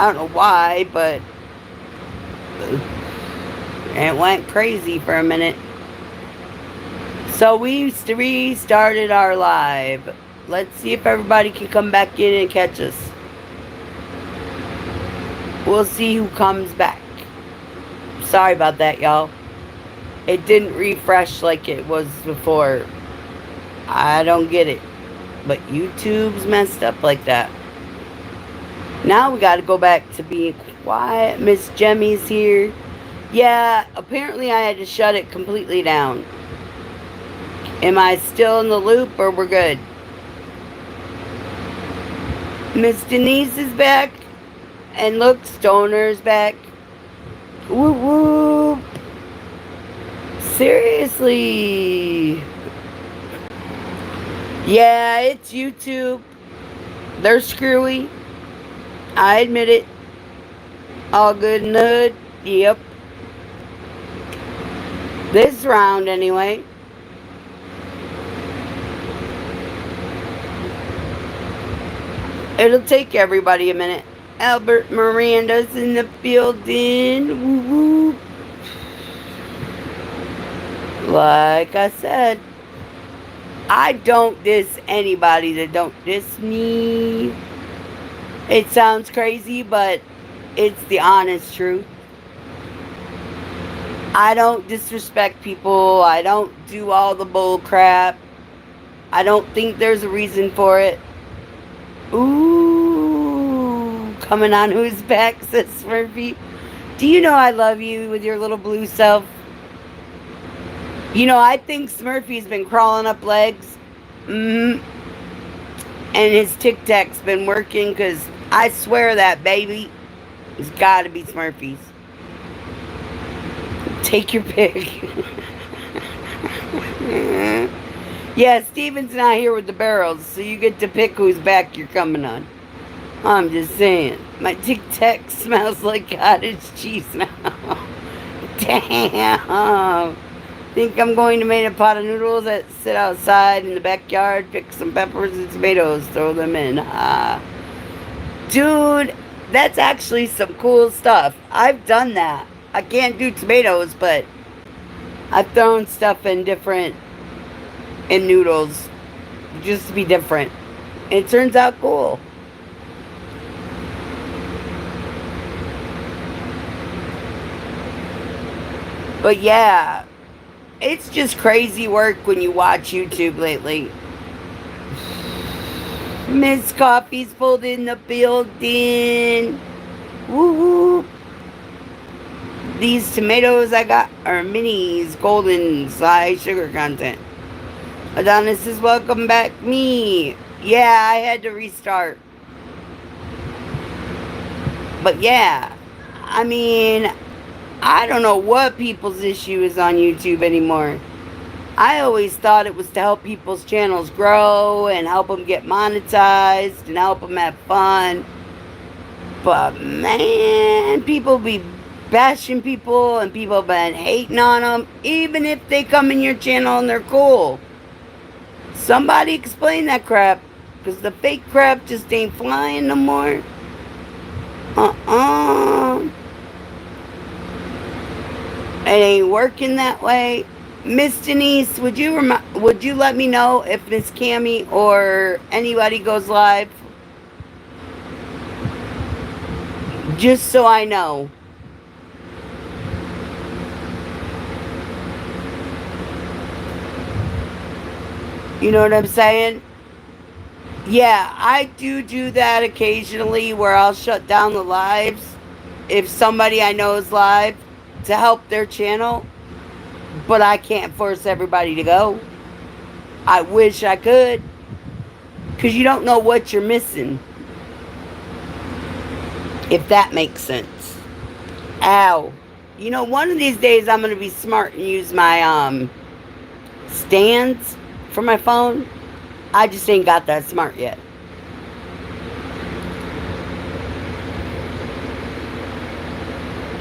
I don't know why, but it went crazy for a minute. So we restarted our live. Let's see if everybody can come back in and catch us. We'll see who comes back. Sorry about that, y'all. It didn't refresh like it was before. I don't get it. But YouTube's messed up like that. Now we gotta go back to being quiet. Miss Jemmy's here. Yeah, apparently I had to shut it completely down. Am I still in the loop or we're good? Miss Denise is back. And look, Stoner's back. Whoop whoop. Seriously. Yeah, it's YouTube. They're screwy. I admit it. All good in the hood. Yep. This round, anyway. It'll take everybody a minute. Albert Miranda's in the building. Woo woo. Like I said, I don't diss anybody that don't diss me. It sounds crazy, but it's the honest truth. I don't disrespect people. I don't do all the bull crap. I don't think there's a reason for it. Ooh, coming on who's back, says Smurfy. Do you know I love you with your little blue self? You know, I think Smurfy's been crawling up legs. And his Tic Tac's been working because I swear that baby has got to be Smurfy's. Take your pick. Yeah, Steven's not here with the barrels, so you get to pick whose back you're coming on. I'm just saying. My Tic Tac smells like cottage cheese now. Damn. Think I'm going to make a pot of noodles that sit outside in the backyard, pick some peppers and tomatoes, throw them in. Dude, that's actually some cool stuff. I've done that. I can't do tomatoes, but I've thrown stuff in noodles just to be different. It turns out cool. But yeah, it's just crazy work when you watch YouTube lately. Miss Coffee's pulled in the building. Woo woo. These tomatoes I got are minis, golden, high sugar content. Adonis says, welcome back, me. Yeah, I had to restart. But yeah, I mean, I don't know what people's issue is on YouTube anymore. I always thought it was to help people's channels grow and help them get monetized and help them have fun. But man, people be bashing people and people have been hating on them, even if they come in your channel and they're cool. Somebody explain that crap, because the fake crap just ain't flying no more. It ain't working that way. Miss Denise, would you let me know if Miss Cammy or anybody goes live? Just so I know. You know what I'm saying? Yeah, I do that occasionally where I'll shut down the lives if somebody I know is live to help their channel. But I can't force everybody to go. I wish I could. Because you don't know what you're missing. If that makes sense. Ow. You know, one of these days I'm going to be smart and use my stands for my phone. I just ain't got that smart yet.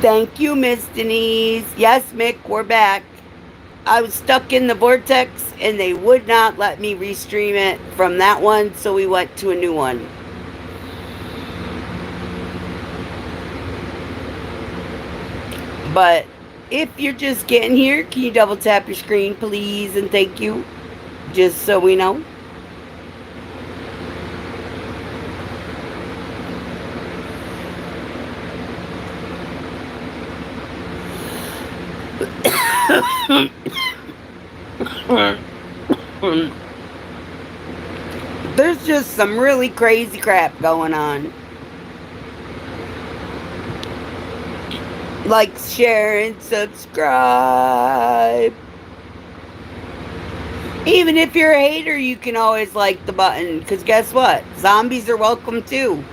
Thank you, Miss Denise. Yes, Mick, we're back. I was stuck in the vortex and they would not let me restream it from that one, so we went to a new one. But if you're just getting here, can you double tap your screen, please, and thank you, just so we know. There's just some really crazy crap going on. Like, share, and subscribe. Even if you're a hater, you can always like the button. Because guess what? Zombies are welcome too.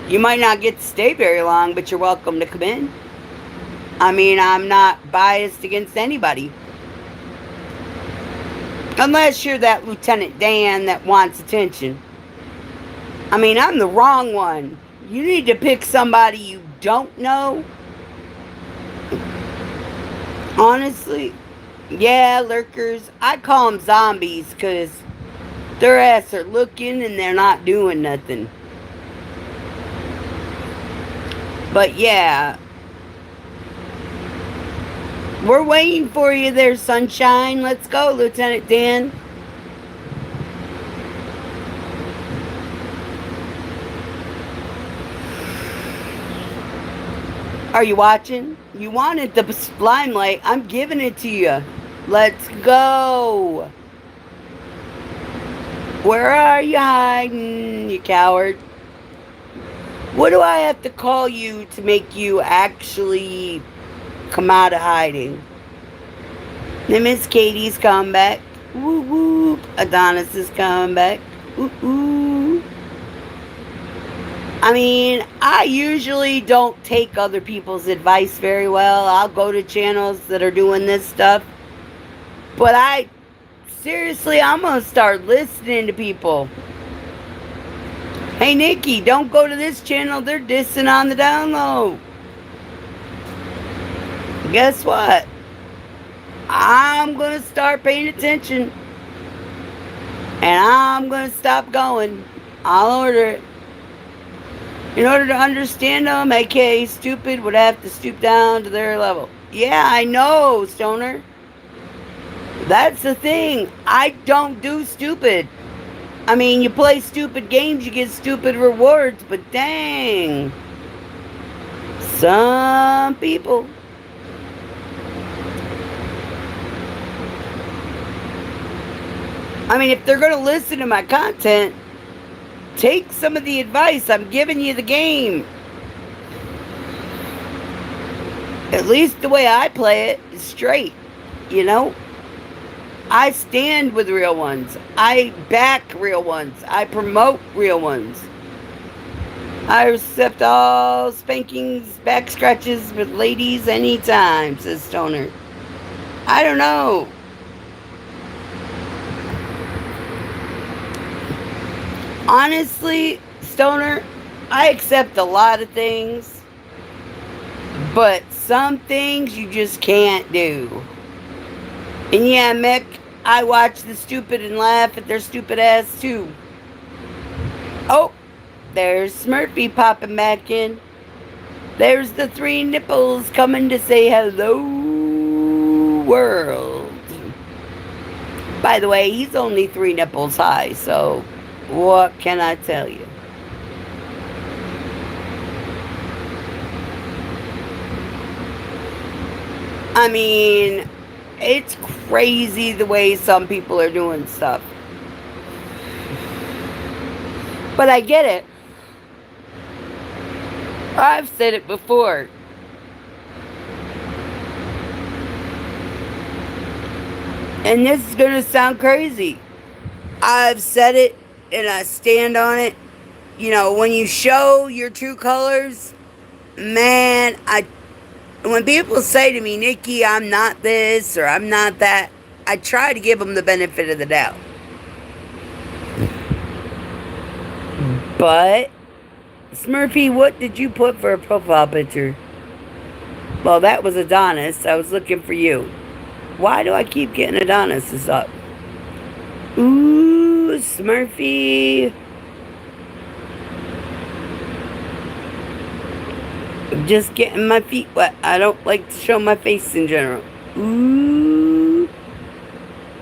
You might not get to stay very long, but you're welcome to come in. I mean, I'm not biased against anybody. Unless you're that Lieutenant Dan that wants attention. I mean, I'm the wrong one. You need to pick somebody you don't know. Honestly, yeah, lurkers. I call them zombies because their ass are looking and they're not doing nothing. But yeah, we're waiting for you there, sunshine. Let's go, Lieutenant Dan. Are you watching? You wanted the limelight. I'm giving it to you. Let's go. Where are you hiding, you coward? What do I have to call you to make you actually come out of hiding? And Miss Katie's coming back. Woo woo. Adonis is coming back. Ooh ooh. I mean, I usually don't take other people's advice very well. I'll go to channels that are doing this stuff. But seriously, I'm going to start listening to people. Hey, Nicci, don't go to this channel. They're dissing on the download. Guess what? I'm going to start paying attention. And I'm going to stop going. I'll order it. In order to understand them, aka stupid would have to stoop down to their level. Yeah, I know, Stoner. That's the thing. I don't do stupid. I mean, you play stupid games, you get stupid rewards, but dang. Some people. I mean, if they're going to listen to my content, take some of the advice. I'm giving you the game. At least the way I play it is straight, you know? I stand with real ones. I back real ones. I promote real ones. I accept all spankings, back scratches with ladies anytime, says Stoner. I don't know. Honestly, Stoner, I accept a lot of things, but some things you just can't do. And yeah, Mick, I watch the stupid and laugh at their stupid ass too. Oh, there's Smurfy popping back in. There's the three nipples coming to say hello, world. By the way, he's only 3 nipples high, so what can I tell you? I mean, it's crazy the way some people are doing stuff. But I get it. I've said it before. And this is going to sound crazy. I've said it and I stand on it. You know, when you show your true colors, man, when people say to me, Nicci, I'm not this or I'm not that, I try to give them the benefit of the doubt. But, Smurfy, what did you put for a profile picture? Well, that was Adonis. I was looking for you. Why do I keep getting Adonis up? Ooh, Smurfy. I'm just getting my feet wet. I don't like to show my face in general. Ooh.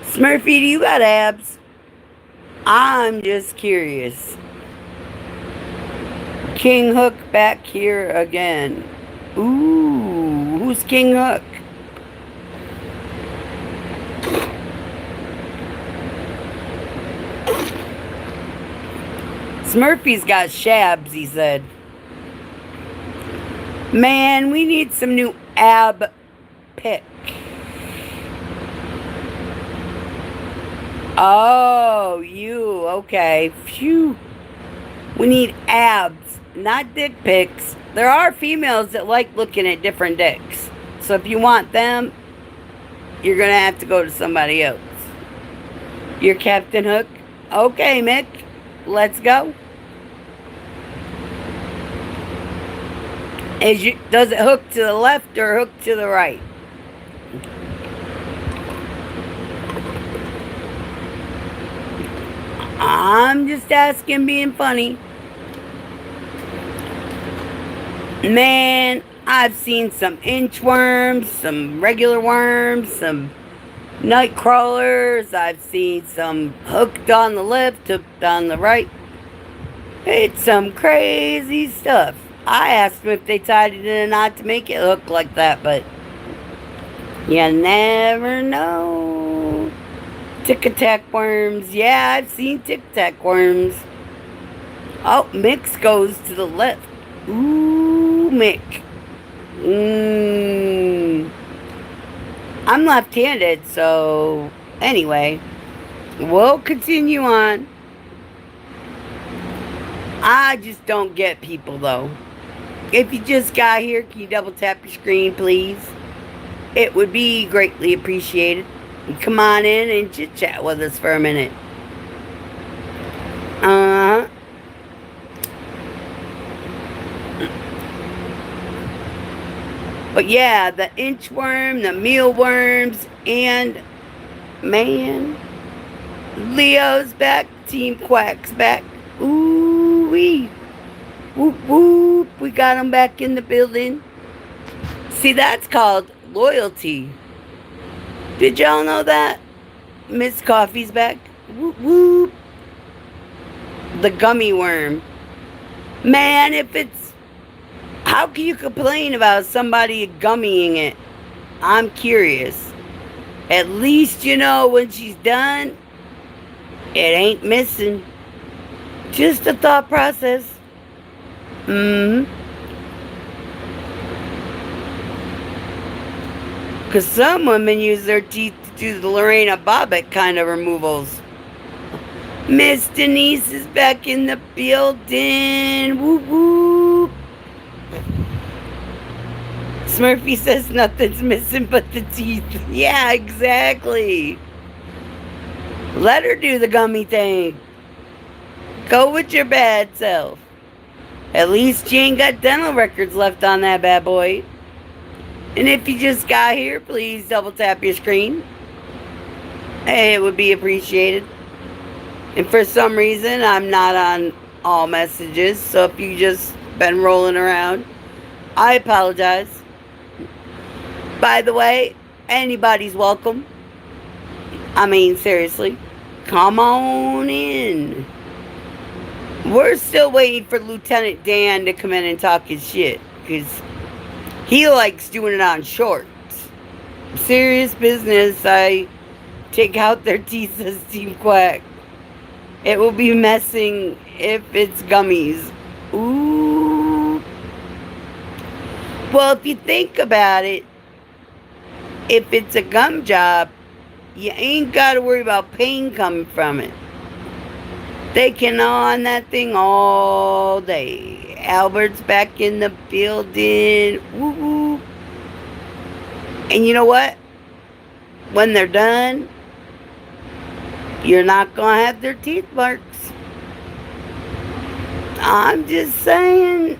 Smurfy, do you got abs? I'm just curious. King Hook back here again. Ooh, who's King Hook? Smurfy's got shabs, he said. Man, we need some new ab pick. Oh, you. Okay. Phew. We need abs, not dick pics. There are females that like looking at different dicks. So if you want them, you're going to have to go to somebody else. You're Captain Hook? Okay, Mick. Let's go. Does it hook to the left or hook to the right? I'm just asking, being funny. Man, I've seen some inchworms, some regular worms, some night crawlers. I've seen some hooked on the left, hooked on the right. It's some crazy stuff. I asked them if they tied it in a knot to make it look like that, but you never know. Tic-a-tac worms. Yeah, I've seen tic-tac worms. Oh, Mix goes to the left. Ooh, Mick. I'm left-handed, so anyway, we'll continue on. I just don't get people, though. If you just got here, can you double tap your screen, please? It would be greatly appreciated. Come on in and chit chat with us for a minute. But yeah, the inchworm, the mealworms, and man, Leo's back. Team Quack's back. Ooh wee. Whoop whoop. We got him back in the building. See, that's called loyalty. Did y'all know that? Miss Coffee's back. Whoop whoop. The gummy worm. Man, if it's... How can you complain about somebody gummying it? I'm curious. At least you know when she's done, it ain't missing. Just a thought process. Because some women use their teeth to do the Lorena Bobbitt kind of removals. Miss Denise is back in the building. Whoop whoop. Smurfy says nothing's missing but the teeth. Yeah, exactly. Let her do the gummy thing. Go with your bad self. At least you ain't got dental records left on that bad boy. And if you just got here, please double tap your screen. Hey, it would be appreciated. And for some reason, I'm not on all messages. So if you just been rolling around, I apologize. By the way, anybody's welcome. I mean, seriously. Come on in. We're still waiting for Lieutenant Dan to come in and talk his shit. Because he likes doing it on shorts. Serious business. I take out their teeth, says Team Quack. It will be messing if it's gummies. Ooh. Well, if you think about it, if it's a gum job, you ain't got to worry about pain coming from it. They can gnaw on that thing all day. Albert's back in the building. Woo-woo. And you know what? When they're done, you're not going to have their teeth marks. I'm just saying.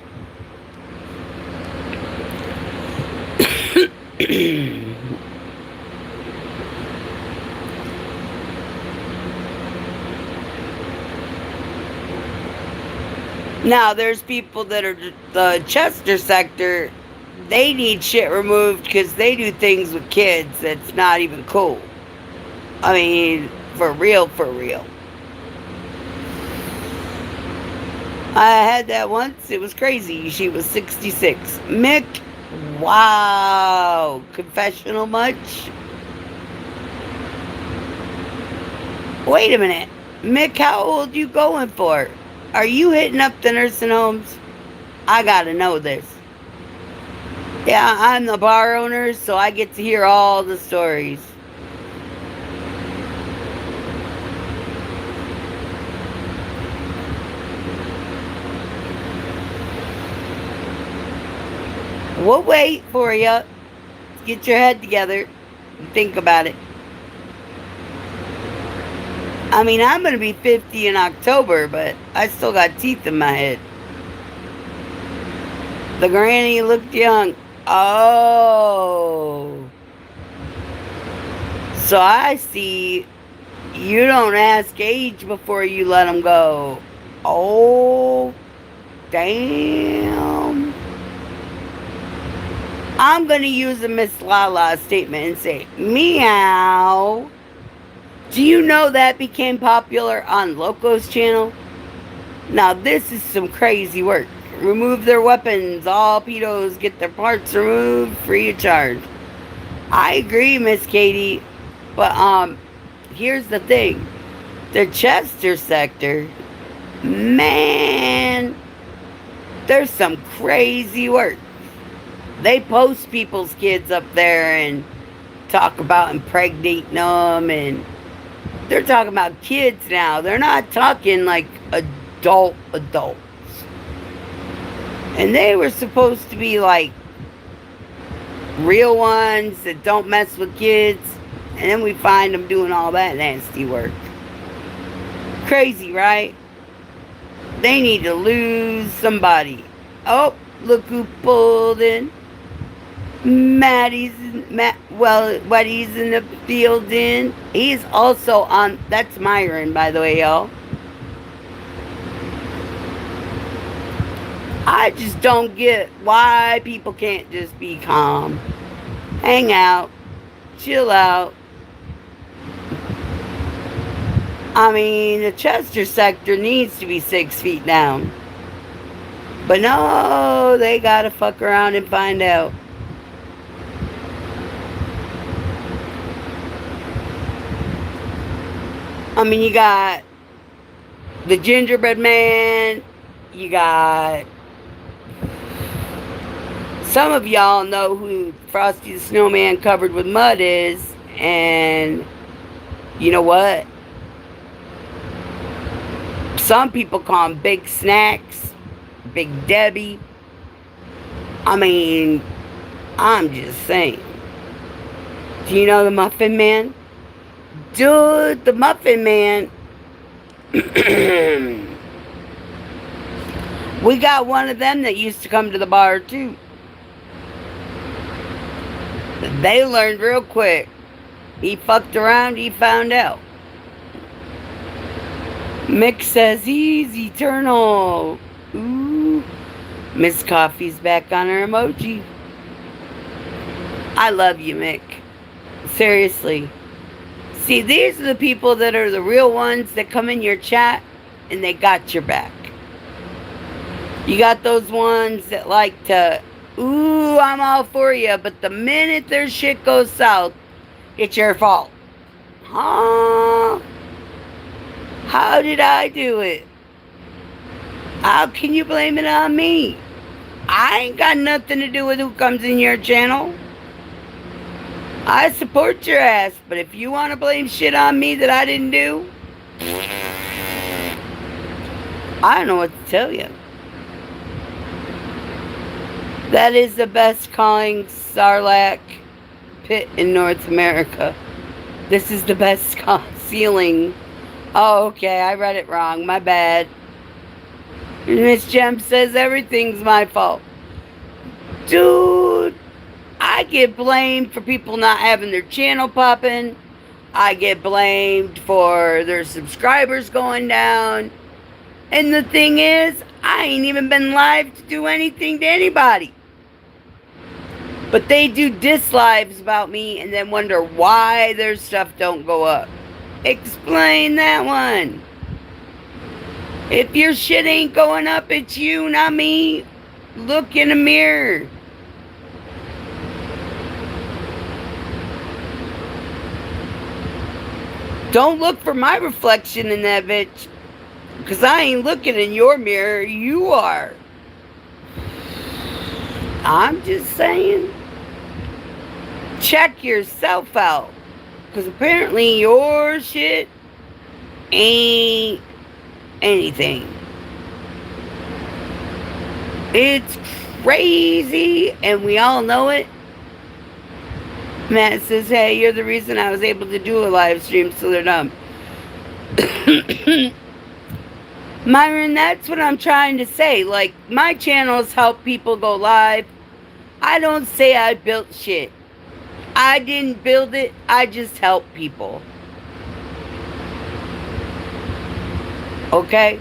Now, there's people that are the Chester sector. They need shit removed because they do things with kids that's not even cool. I mean, for real, for real. I had that once. It was crazy. She was 66. Mick, wow. Confessional much? Wait a minute. Mick, how old you going for? Are you hitting up the nursing homes? I gotta know this. Yeah, I'm the bar owner, so I get to hear all the stories. We'll wait for you. Get your head together and think about it. I mean, I'm going to be 50 in October, but I still got teeth in my head. The granny looked young. Oh. So I see you don't ask age before you let them go. Oh, damn. I'm going to use a Miss Lala statement and say, meow. Do you know that became popular on Loco's channel? Now, this is some crazy work. Remove their weapons. All pedos get their parts removed free of charge. I agree, Miss Katie. But, here's the thing. The Chester sector, man, there's some crazy work. They post people's kids up there and talk about impregnating them, and they're talking about kids now. They're not talking like adults. And they were supposed to be like real ones that don't mess with kids, and then we find them doing all that nasty work. Crazy, right? They need to lose somebody. Oh, look who pulled in. Wetty's in the field in. He's also on, that's Myron, by the way, y'all. I just don't get why people can't just be calm. Hang out. Chill out. I mean, the Chester sector needs to be 6 feet down. But no, they gotta fuck around and find out. I mean, you got the gingerbread man. You got... Some of y'all know who Frosty the Snowman covered with mud is. And you know what? Some people call him Big Snacks, Big Debbie. I mean, I'm just saying. Do you know the Muffin Man? Dude, the Muffin Man. We got one of them that used to come to the bar too. They learned real quick. He fucked around, he found out. Mick says he's eternal. Ooh. Miss Coffee's back on her emoji. I love you, Mick. Seriously. See, these are the people that are the real ones that come in your chat and they got your back. You got those ones that like to, ooh, I'm all for you, but the minute their shit goes south, it's your fault. Huh? How did I do it? How can you blame it on me? I ain't got nothing to do with who comes in your channel. I support your ass, but if you want to blame shit on me that I didn't do, I don't know what to tell you. That is the best calling Sarlacc pit in North America. This is the best ceiling. Oh, okay, I read it wrong. My bad. Miss Jem says everything's my fault. Dude, I get blamed for people not having their channel popping. I get blamed for their subscribers going down. And the thing is, I ain't even been live to do anything to anybody. But they do diss lives about me and then wonder why their stuff don't go up. Explain that one. If your shit ain't going up, it's you, not me. Look in the mirror. Don't look for my reflection in that bitch. Because I ain't looking in your mirror. You are. I'm just saying. Check yourself out. Because apparently your shit ain't anything. It's crazy, and we all know it. Matt says, hey, you're the reason I was able to do a live stream, so they're dumb. Myron, that's what I'm trying to say. Like, my channels help people go live. I don't say I built shit. I didn't build it. I just help people. Okay?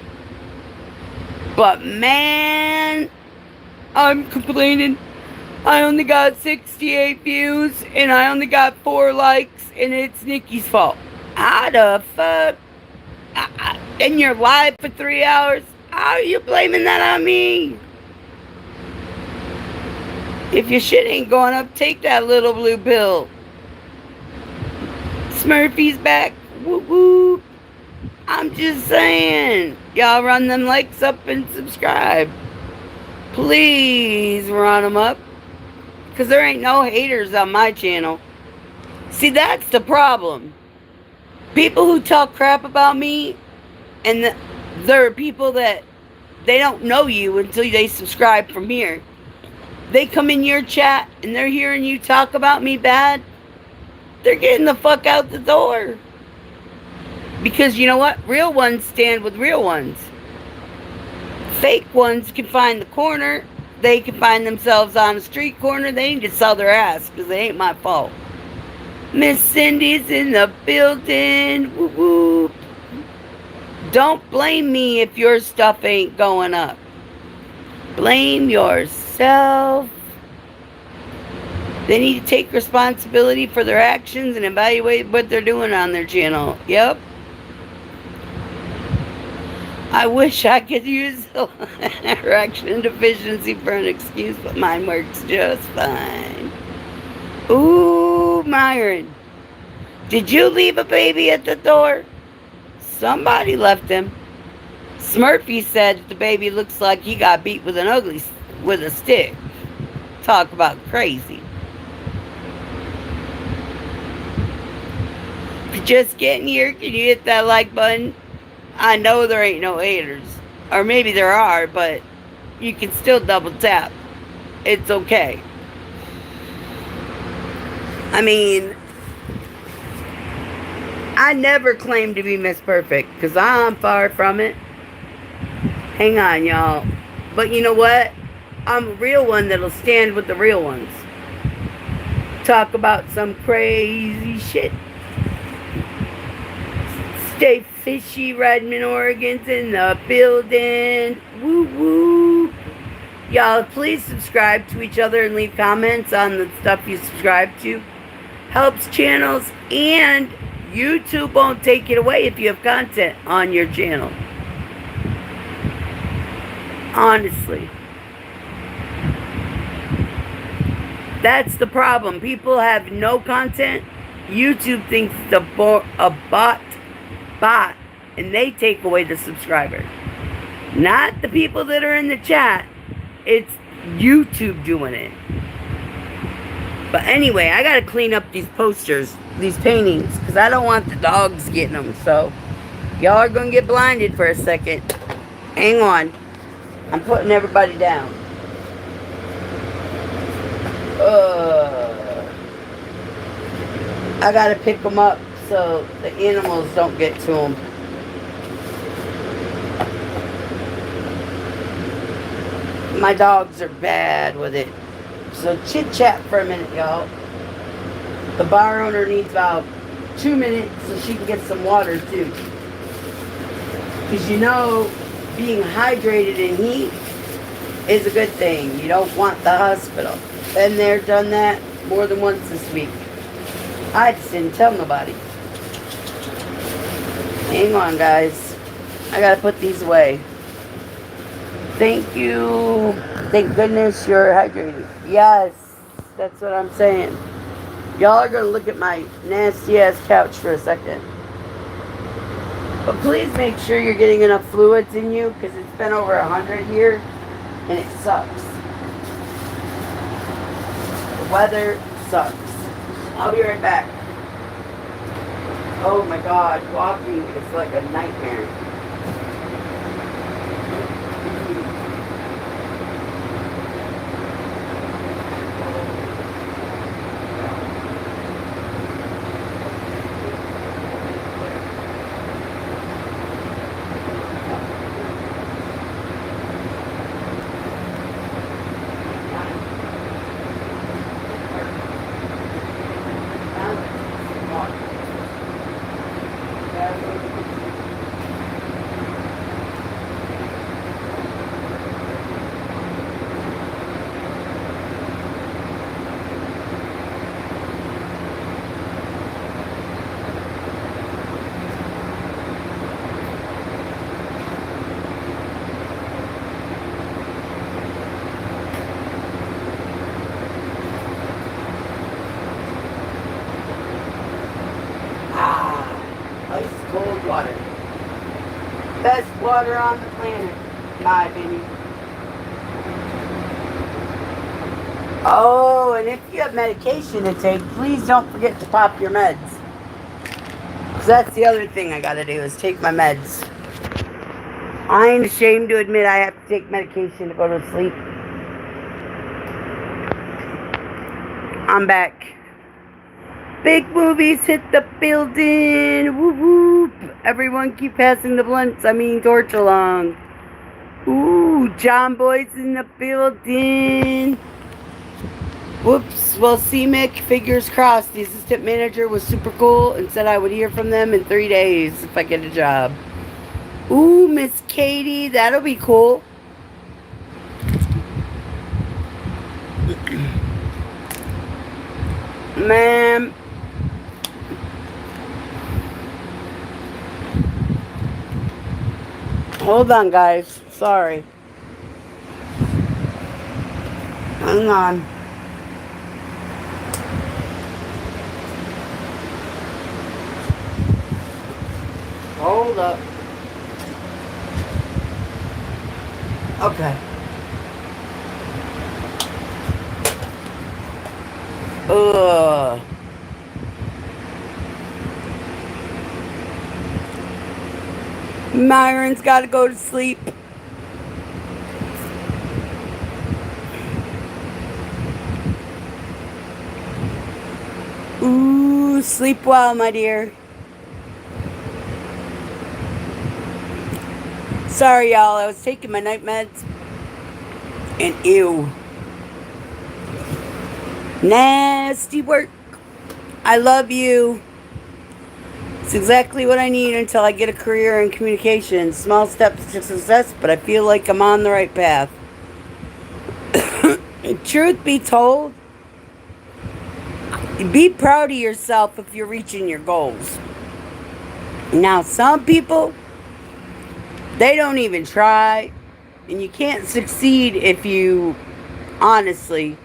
But man, I'm complaining. I only got 68 views and I only got 4 likes and it's Nicci's fault. How the fuck? And you're live for 3 hours? How are you blaming that on me? If your shit ain't going up, take that little blue pill. Smurfy's back. Whoop whoop. I'm just saying. Y'all run them likes up and subscribe. Please run them up. Because there ain't no haters on my channel. See, that's the problem. People who talk crap about me, and there are people that they don't know you until they subscribe from here. They come in your chat and they're hearing you talk about me bad. They're getting the fuck out the door. Because you know what? Real ones stand with real ones. Fake ones can find the corner. They can find themselves on a street corner. They need to sell their ass because it ain't my fault. Miss Cindy's in the building. Woo woo. Don't blame me if your stuff ain't going up. Blame yourself. They need to take responsibility for their actions and evaluate what they're doing on their channel. Yep. I wish I could use erection deficiency for an excuse, but mine works just fine. Ooh, Myron. Did you leave a baby at the door? Somebody left him. Smurfy said the baby looks like he got beat with a stick. Talk about crazy. If you're just getting here, can you hit that like button? I know there ain't no haters. Or maybe there are, but you can still double tap. It's okay. I mean, I never claimed to be Miss Perfect, because I'm far from it. Hang on, y'all. But you know what? I'm a real one that'll stand with the real ones. Talk about some crazy shit. Stay fishy, Redmond, Oregon's in the building. Woo woo. Y'all, please subscribe to each other and leave comments on the stuff you subscribe to. Helps channels, and YouTube won't take it away if you have content on your channel. Honestly. That's the problem. People have no content. YouTube thinks it's a bot, and they take away the subscriber. Not the people that are in the chat. It's YouTube doing it. But anyway, I gotta clean up these posters, these paintings, because I don't want the dogs getting them. So, y'all are gonna get blinded for a second. Hang on. I'm putting everybody down. I gotta pick them up so the animals don't get to them. My dogs are bad with it. So chit chat for a minute, y'all. The bar owner needs about 2 minutes so she can get some water too. Because you know, being hydrated in heat is a good thing. You don't want the hospital. Been there, done that more than once this week. I just didn't tell nobody. Hang on, guys. I gotta put these away. Thank you. Thank goodness you're hydrated. Yes, that's what I'm saying. Y'all are gonna look at my nasty ass couch for a second. But please make sure you're getting enough fluids in you, because it's been over 100 here and it sucks. The weather sucks. I'll be right back. Oh my god, walking is like a nightmare. Ice cold water. Best water on the planet, in my opinion. Oh, and if you have medication to take, please don't forget to pop your meds. Because that's the other thing I gotta do, is take my meds. I ain't ashamed to admit I have to take medication to go to sleep. I'm back. Big movies hit the building. Whoop whoop. Everyone keep passing the blunts. Torch along. Ooh, John Boy's in the building. Whoops. Well, CMIC, fingers crossed. The assistant manager was super cool and said I would hear from them in 3 days if I get a job. Ooh, Miss Katie. That'll be cool. Ma'am. Hold on, guys. Sorry. Hang on. Hold up. Okay. Ugh. Myron's got to go to sleep. Ooh, sleep well, my dear. Sorry, y'all. I was taking my night meds. And ew. Nasty work. I love you. It's exactly what I need until I get a career in communications. Small steps to success, but I feel like I'm on the right path. Truth be told, be proud of yourself if you're reaching your goals. Now, some people, they don't even try, and you can't succeed if you honestly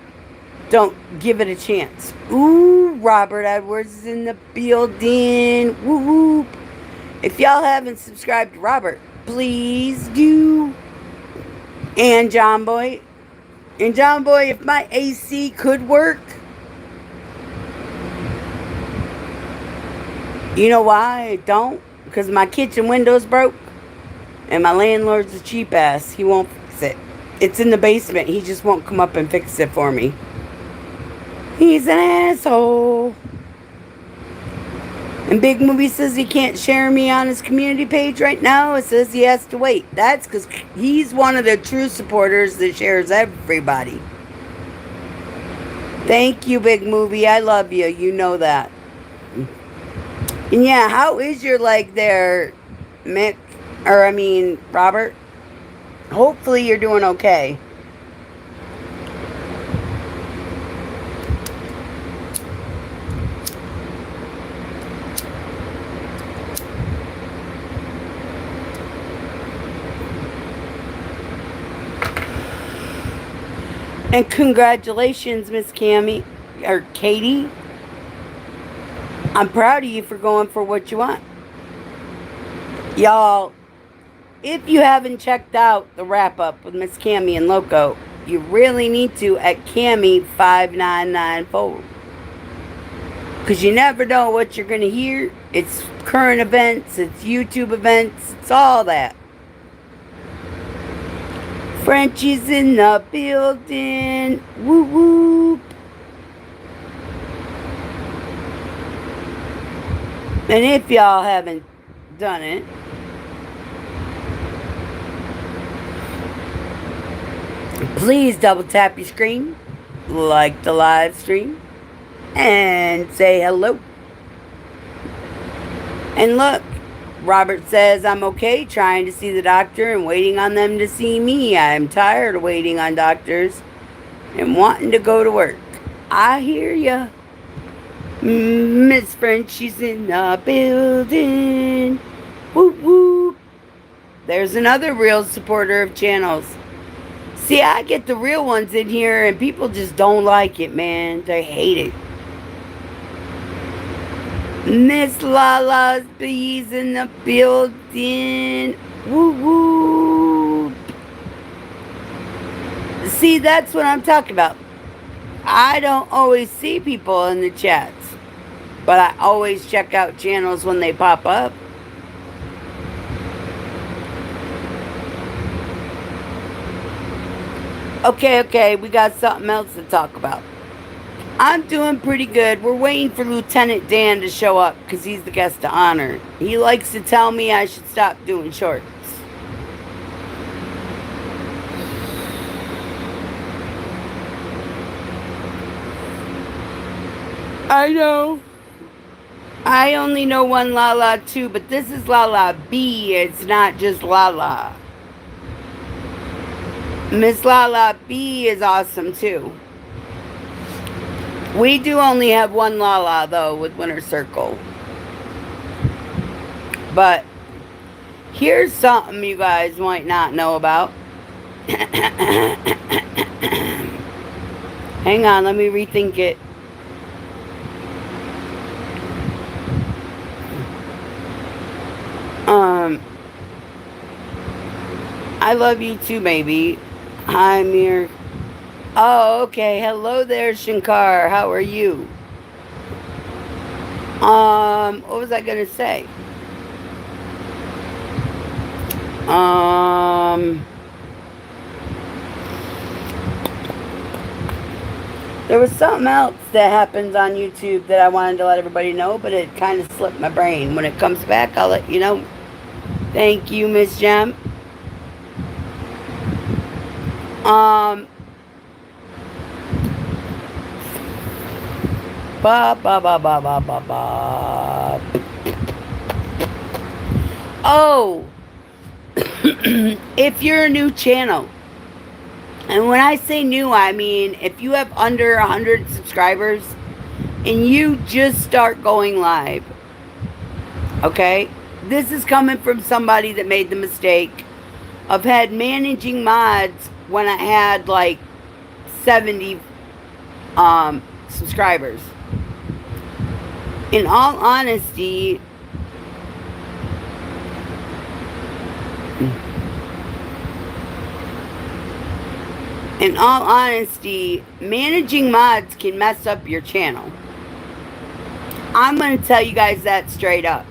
don't give it a chance. Ooh, Robert Edwards is in the building. Woo whoop. If y'all haven't subscribed to Robert, please do. And John Boy. And John Boy, if my AC could work, you know why it don't? Because my kitchen window's broke. And my landlord's a cheap ass. He won't fix it. It's in the basement. He just won't come up and fix it for me. He's an asshole. And Big Movie says he can't share me on his community page right now. It says he has to wait. That's because he's one of the true supporters that shares everybody. Thank you, Big Movie. I love you. You know that. And yeah, how is your leg there, Mick? Robert? Hopefully you're doing okay. And congratulations, Miss Cammy or Katie. I'm proud of you for going for what you want. Y'all, if you haven't checked out the wrap up with Miss Cammy and Loco, you really need to at Cammy5994. Because you never know what you're going to hear. It's current events, it's YouTube events, it's all that. Frenchie's in the building. Woo woo. And if y'all haven't done it, please double tap your screen, like the live stream, and say hello. And look, Robert says, I'm okay trying to see the doctor and waiting on them to see me. I'm tired of waiting on doctors and wanting to go to work. I hear ya. Miss French, she's in the building. Whoop whoop. There's another real supporter of channels. See, I get the real ones in here and people just don't like it, man. They hate it. Miss Lala's bees in the building. Woo woo. See, that's what I'm talking about. I don't always see people in the chats, but I always check out channels when they pop up. Okay, we got something else to talk about. I'm doing pretty good. We're waiting for Lieutenant Dan to show up because he's the guest of honor. He likes to tell me I should stop doing shorts. I know. I only know one Lala too, but this is Lala B. It's not just Lala. Miss Lala B is awesome too. We do only have one Lala though with Winter Circle. But here's something you guys might not know about. Hang on, let me rethink it. I love you too, baby. Hi, Mir. Oh, okay. Hello there, Shankar. How are you? What was I gonna say? There was something else that happened on YouTube that I wanted to let everybody know, but it kind of slipped my brain. When it comes back, I'll let you know. Thank you, Miss Gem. Ba ba ba ba ba ba ba. Oh, if you're a new channel, and when I say new, I mean if you have under 100 subscribers and you just start going live, okay? This is coming from somebody that made the mistake of had managing mods when I had like 70 subscribers. In all honesty, managing mods can mess up your channel. I'm going to tell you guys that straight up.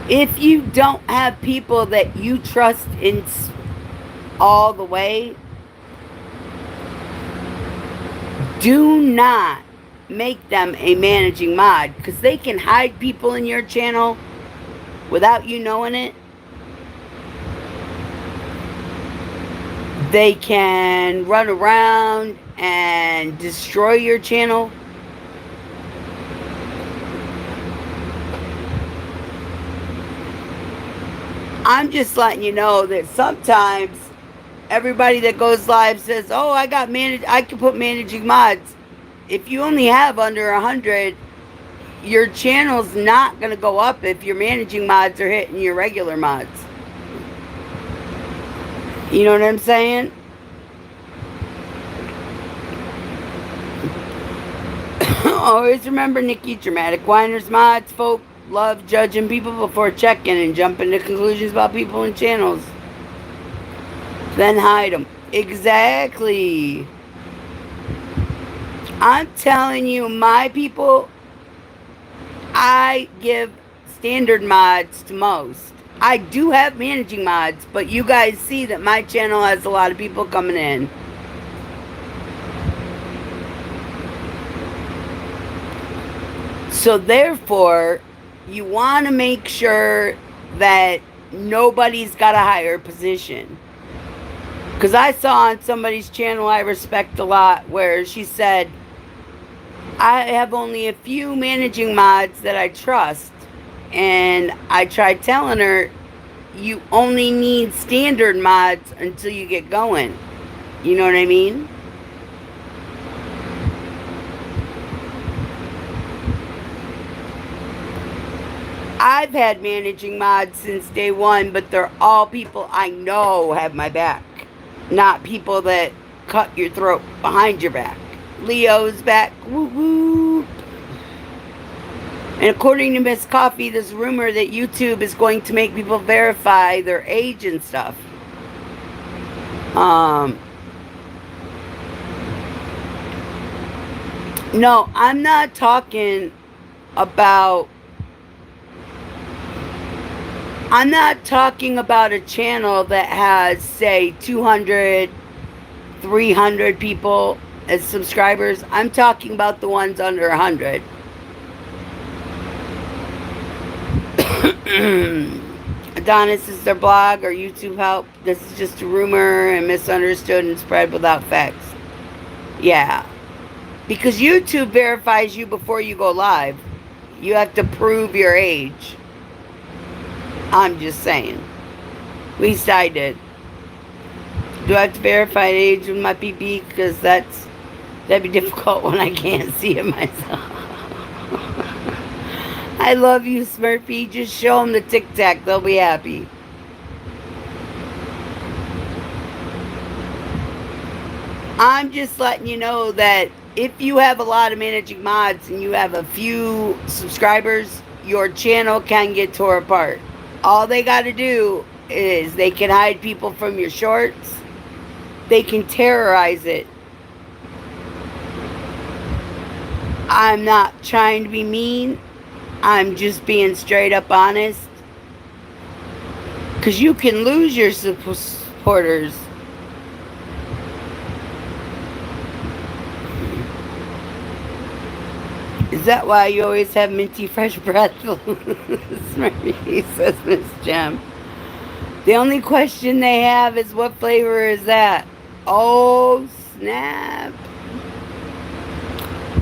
If you don't have people that you trust in all the way, do not make them a managing mod, because they can hide people in your channel without you knowing it. They can run around and destroy your channel. I'm just letting you know that sometimes everybody that goes live says, "Oh, I can put managing mods." If you only have under 100, your channel's not going to go up if your managing mods are hitting your regular mods. You know what I'm saying? Always remember, Nicci, dramatic whiners mods, folk love judging people before checking and jumping to conclusions about people and channels. Then hide them. Exactly. I'm telling you, my people, I give standard mods to most. I do have managing mods, but you guys see that my channel has a lot of people coming in. So therefore, you want to make sure that nobody's got a higher position. Because I saw on somebody's channel I respect a lot where she said, I have only a few managing mods that I trust. And I tried telling her, you only need standard mods until you get going. You know what I mean? I've had managing mods since day one, but they're all people I know have my back. Not people that cut your throat behind your back. Leo's back. Woo woo. And according to Miss Coffee, there's a rumor that YouTube is going to make people verify their age and stuff. No, I'm not talking about a channel that has, say, 200, 300 people as subscribers. I'm talking about the ones under 100. Adonis is their blog or YouTube help. This is just a rumor and misunderstood and spread without facts. Yeah. Because YouTube verifies you before you go live. You have to prove your age. I'm just saying. At least I did. Do I have to verify age with my PP? Because that'd be difficult when I can't see it myself. I love you, Smurfy. Just show them the Tic Tac. They'll be happy. I'm just letting you know that if you have a lot of managing mods and you have a few subscribers, your channel can get tore apart. All they got to do is they can hide people from your shorts. They can terrorize it. I'm not trying to be mean. I'm just being straight up honest. Because you can lose your supporters. Is that why you always have minty fresh breath? Smurfy says Miss Gem. The only question they have is what flavor is that? Oh, snap.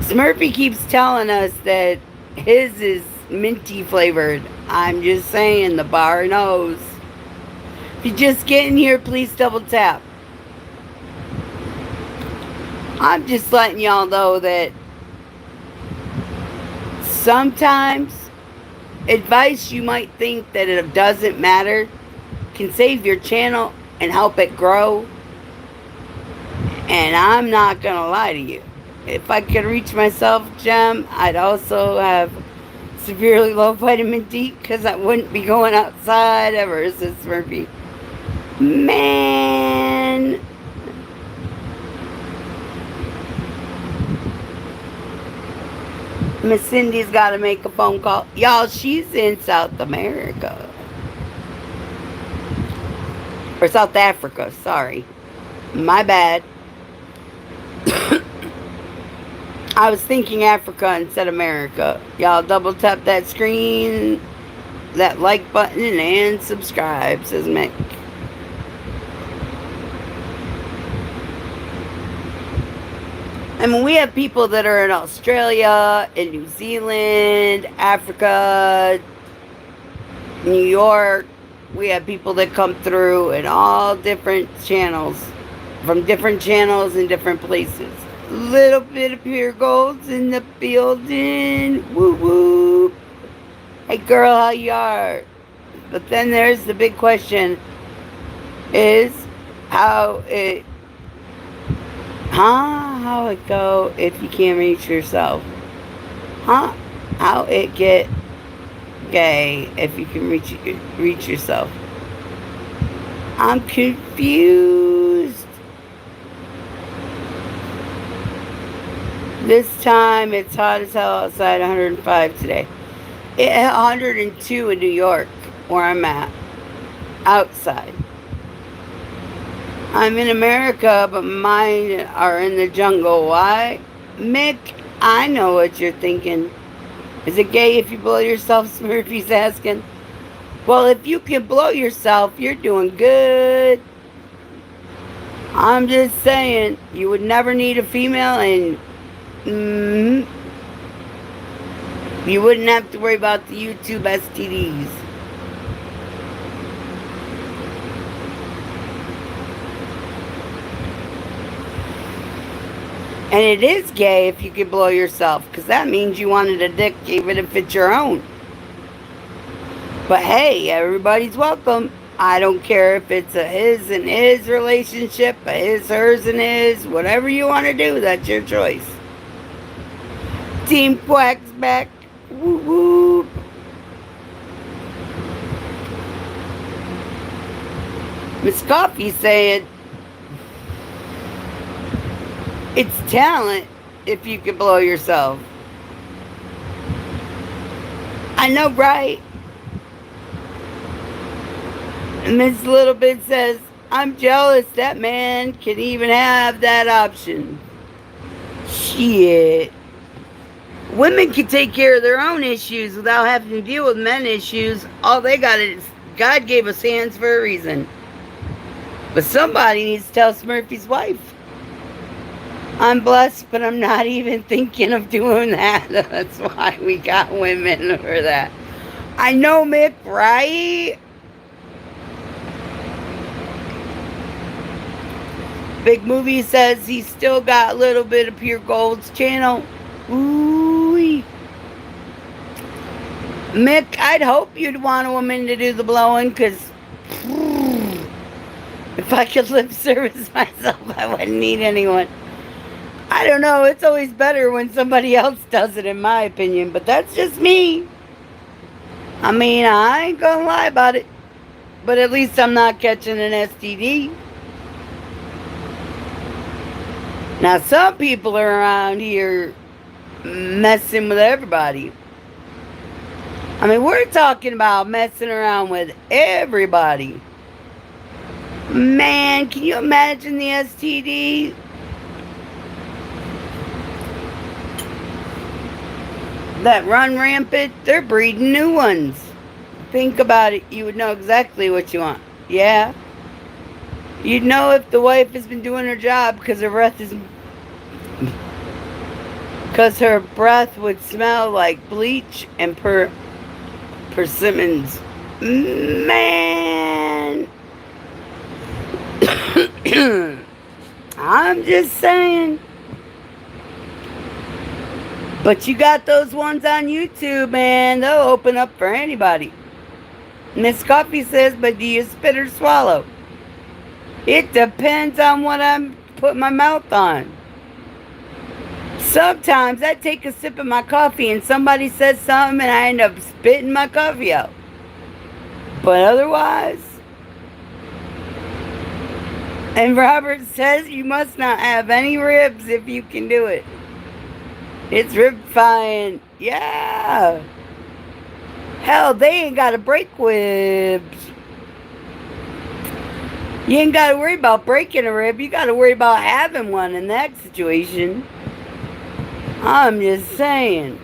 Smurfy keeps telling us that his is minty flavored. I'm just saying, the bar knows. If you just get in here, please double tap. I'm just letting y'all know that sometimes advice you might think that it doesn't matter can save your channel and help it grow. And I'm not going to lie to you. If I could reach myself, Gem, I'd also have severely low vitamin D because I wouldn't be going outside ever, says Smurfy. Man. Miss Cindy's got to make a phone call. Y'all, she's in South America. Or South Africa, sorry. My bad. I was thinking Africa instead of America. Y'all double tap that screen, that like button, and subscribe, says Mick. I mean, we have people that are in Australia, in New Zealand, Africa, New York, We have people that come through in all different channels, from different channels in different places. Little bit of pure golds in the building. Woo woo. Hey girl, how you are? But then there's the big question is how it how it go if you can't reach yourself? How it get gay if you can reach yourself? I'm confused. This time it's hot as hell outside, 105 today. It 102 in New York, where I'm at, outside. I'm in America, but mine are in the jungle. Why? Mick, I know what you're thinking. Is it gay if you blow yourself? Smurfy's asking. Well, if you can blow yourself, you're doing good. I'm just saying, you would never need a female, and you wouldn't have to worry about the YouTube STDs. And it is gay if you can blow yourself, because that means you wanted a dick even if it's your own. But hey, everybody's welcome. I don't care if it's a his and his relationship, a his, hers, and his. Whatever you want to do, that's your choice. Team Quack's back. Whoop whoop. Miss Coffee saying, it's talent if you can blow yourself. I know, right? Miss Littlebit says, I'm jealous that man can even have that option. Shit. Women can take care of their own issues without having to deal with men issues. All they got is, God gave us hands for a reason. But somebody needs to tell Smurfy's wife. I'm blessed, but I'm not even thinking of doing that. That's why we got women for that. I know, Mick, right? Big Movie says he's still got a little bit of Pure Gold's channel. Ooh. Mick, I'd hope you'd want a woman to do the blowing, because if I could lip service myself, I wouldn't need anyone. I don't know, it's always better when somebody else does it, in my opinion, but that's just me. I mean, I ain't gonna lie about it, but at least I'm not catching an STD. Now, some people are around here messing with everybody. I mean, we're talking about messing around with everybody. Man, can you imagine the STD? That run rampant, they're breeding new ones. Think about it, you would know exactly what you want. Yeah. You'd know if the wife has been doing her job, because her breath would smell like bleach and persimmons. Man. I'm just saying. But you got those ones on YouTube, man. They'll open up for anybody. Miss Coffee says, but do you spit or swallow? It depends on what I'm putting my mouth on. Sometimes I take a sip of my coffee and somebody says something and I end up spitting my coffee out. But otherwise... And Robert says you must not have any ribs if you can do it. It's rib-fying. Yeah. Hell, they ain't got to break ribs. You ain't got to worry about breaking a rib. You got to worry about having one in that situation. I'm just saying.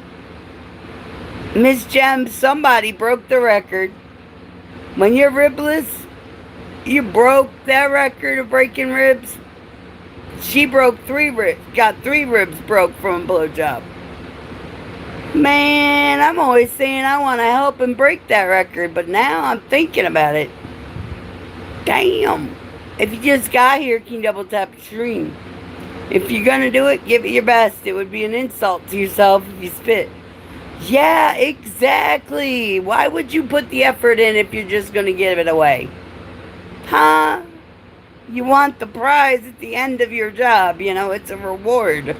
Miss Jem, somebody broke the record. When you're ribless, you broke that record of breaking ribs. She broke 3 ribs. Got 3 ribs broke from a blowjob. Man, I'm always saying I want to help him break that record, but now I'm thinking about it. Damn. If you just got here, can you double tap your screen? If you're gonna do it, give it your best. It would be an insult to yourself if you spit. Yeah, exactly. Why would you put the effort in if you're just gonna give it away? Huh? You want the prize at the end of your job, it's a reward.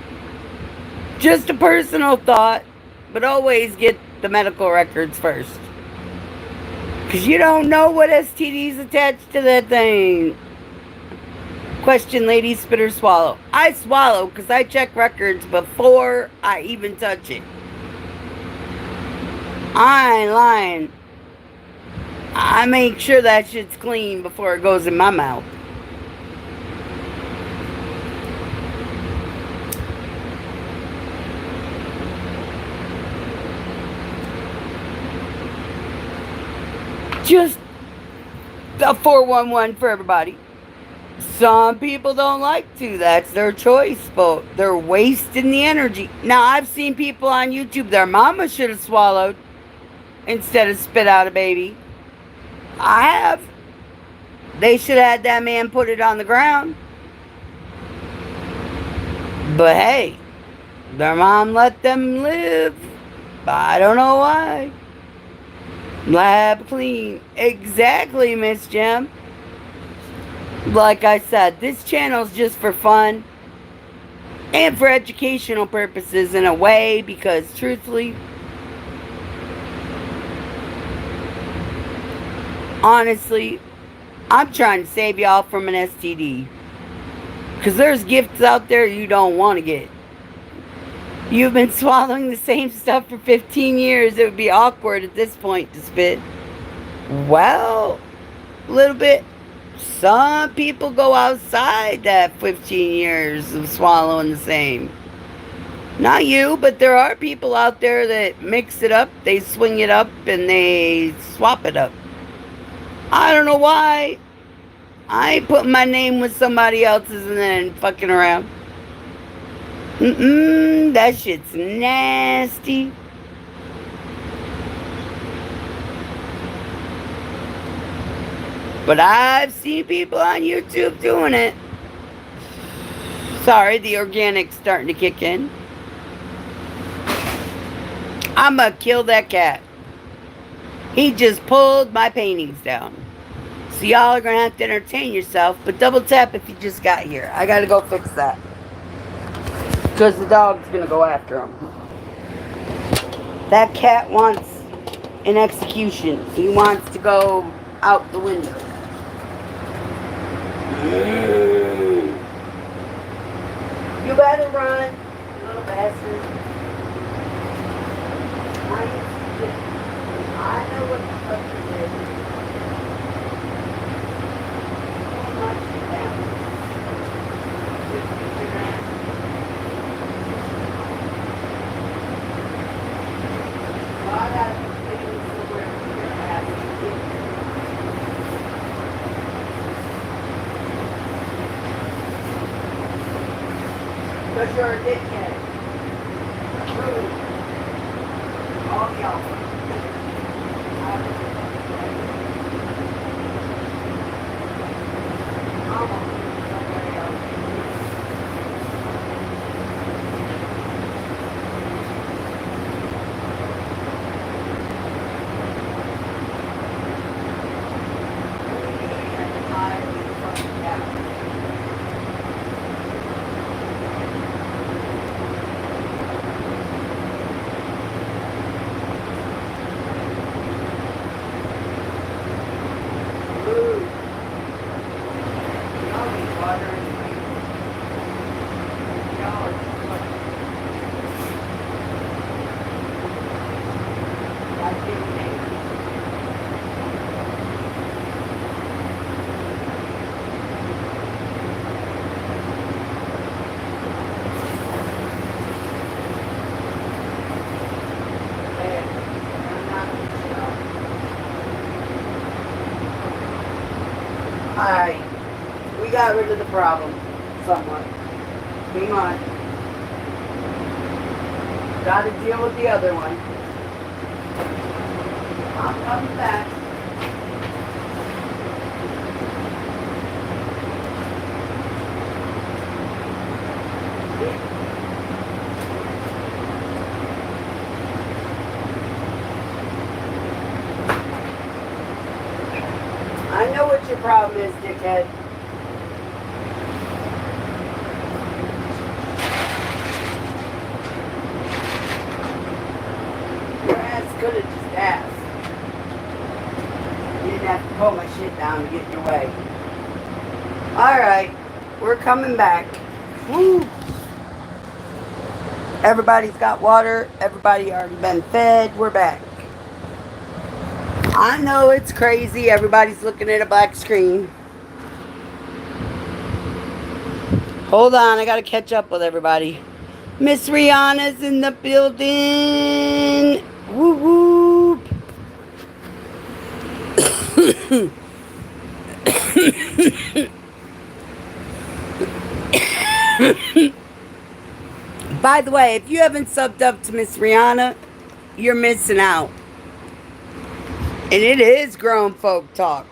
Just a personal thought, but always get the medical records first. Because you don't know what STD's attached to that thing. Question, lady, spit or swallow? I swallow because I check records before I even touch it. I ain't lying. I make sure that shit's clean before it goes in my mouth. Just a 411 for everybody. Some people don't like to. That's their choice, but they're wasting the energy. Now, I've seen people on YouTube, their mama should have swallowed instead of spit out a baby. I have. They should have had that man put it on the ground. But hey, their mom let them live. I don't know why. Lab clean. Exactly, Miss Jim. Like I said, this channel's just for fun and for educational purposes in a way, because truthfully, honestly, I'm trying to save y'all from an STD. Because there's gifts out there you don't want to get. You've been swallowing the same stuff for 15 years. It would be awkward at this point to spit. Well, a little bit. Some people go outside that 15 years of swallowing the same. Not you, but there are people out there that mix it up, they swing it up, and they swap it up. I don't know why. I ain't putting my name with somebody else's and then fucking around. That shit's nasty. But I've seen people on YouTube doing it. Sorry, the organic's starting to kick in. I'ma kill that cat. He just pulled my paintings down. So y'all are gonna have to entertain yourself, but double tap if you just got here. I gotta go fix that. Because the dog's gonna go after him. That cat wants an execution. He wants to go out the window. You better run, little bastard. I know what the fuck you did. Because you're a dickhead. Rude. All y'all. Alright, we got rid of the problem somewhat. Come on. Gotta deal with the other one. I'm coming back. I know what your problem is, dickhead. Your ass could have just asked. You didn't have to pull my shit down to get in your way. Alright, we're coming back. Woo! Everybody's got water. Everybody already been fed. We're back. I know it's crazy. Everybody's looking at a black screen. Hold on, I gotta catch up with everybody. Miss Rihanna's in the building. Whoop whoop. By the way, if you haven't subbed up to Miss Rihanna, you're missing out. And it is grown folk talk.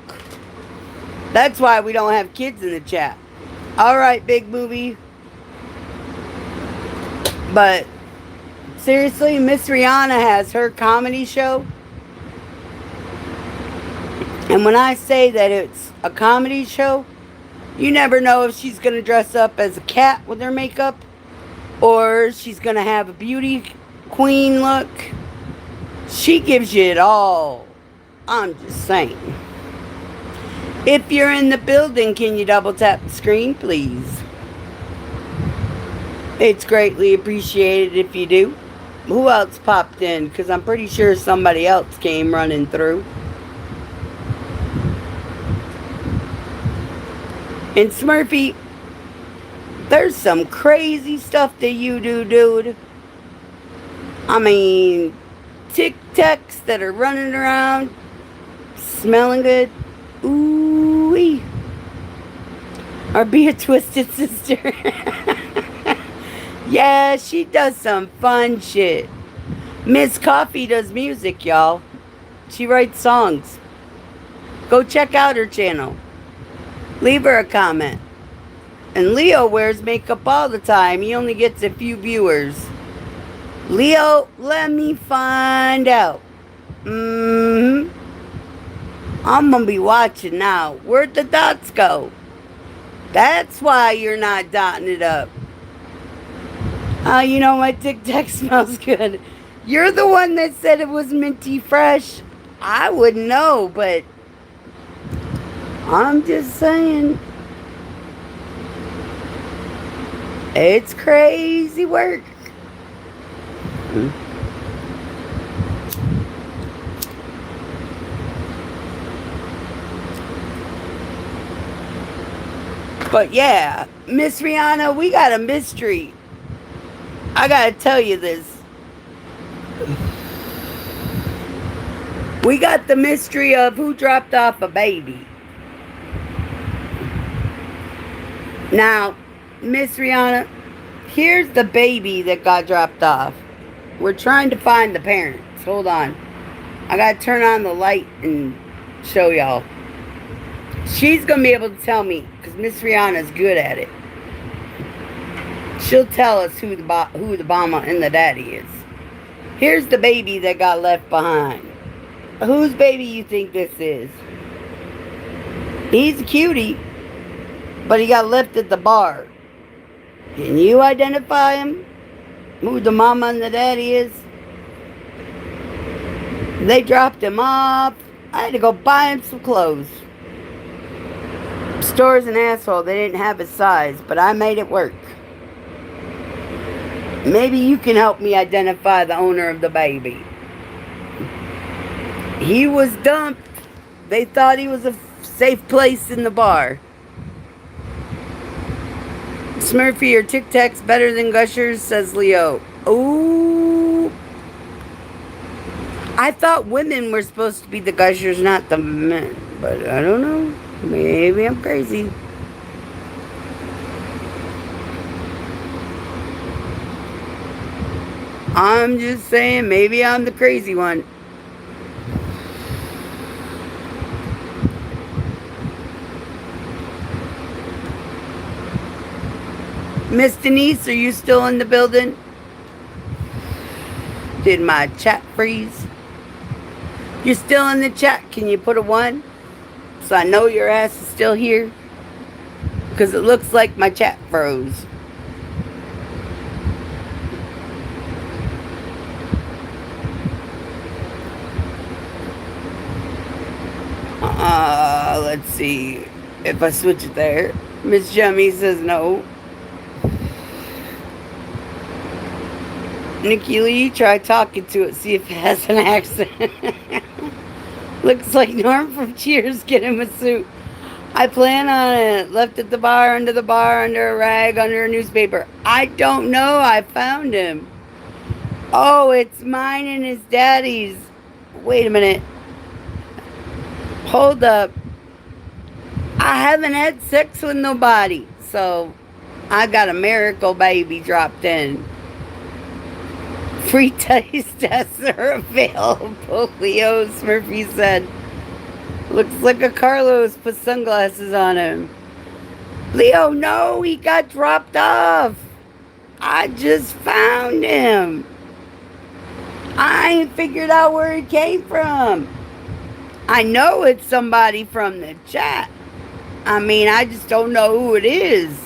That's why we don't have kids in the chat. Alright, big movie. But seriously, Miss Rihanna has her comedy show. And when I say that it's a comedy show, you never know if she's going to dress up as a cat with her makeup or she's going to have a beauty queen look. She gives you it all. I'm just saying. If you're in the building, can you double tap the screen, please? It's greatly appreciated if you do. Who else popped in? Because I'm pretty sure somebody else came running through. And Smurfy, there's some crazy stuff that you do, dude. I mean, Tic Tacs that are running around, smelling good. Ooh-wee. Or be a twisted sister. Yeah, she does some fun shit. Miss Coffee does music, y'all. She writes songs. Go check out her channel. Leave her a comment. And Leo wears makeup all the time. He only gets a few viewers. Leo, let me find out. I'm gonna be watching now. Where'd the dots go? That's why you're not dotting it up. You know, my Tic Tac smells good. You're the one that said it was minty fresh. I wouldn't know, but I'm just saying. It's crazy work. But yeah, Miss Rihanna, we got a mystery. I gotta tell you this. We got the mystery of who dropped off a baby. Now, Miss Rihanna, here's the baby that got dropped off. We're trying to find the parents. Hold on. I gotta turn on the light and show y'all. She's gonna be able to tell me, because Miss Rihanna's good at it. She'll tell us who the mama and the daddy is. Here's the baby that got left behind. Whose baby you think this is? He's a cutie, but he got left at the bar. Can you identify him? Who the mama and the daddy is? They dropped him off. I had to go buy him some clothes. Store's an asshole. They didn't have his size, but I made it work. Maybe you can help me identify the owner of the baby. He was dumped. They thought he was a safe place in the bar. Smurfy or Tic Tacs better than Gushers, says Leo. Ooh. I thought women were supposed to be the Gushers, not the men. But I don't know. Maybe I'm crazy. I'm just saying, maybe I'm the crazy one. Miss Denise, are you still in the building? Did my chat freeze? You're still in the chat. Can you put a 1? So I know your ass is still here. Because it looks like my chat froze. Let's see. If I switch it there. Miss Jummy says no. Nicci Lee, try talking to it. See if it has an accent. Looks like Norm from Cheers. Get him a suit. I plan on it. Left at the bar, under a rag, under a newspaper. I don't know. I found him. Oh, it's mine and his daddy's. Wait a minute. Hold up. I haven't had sex with nobody. So, I got a miracle baby dropped in. Free taste tests are available, Leo Smurfy said. Looks like a Carlos put sunglasses on him. Leo, no, he got dropped off. I just found him. I ain't figured out where he came from. I know it's somebody from the chat. I mean, I just don't know who it is.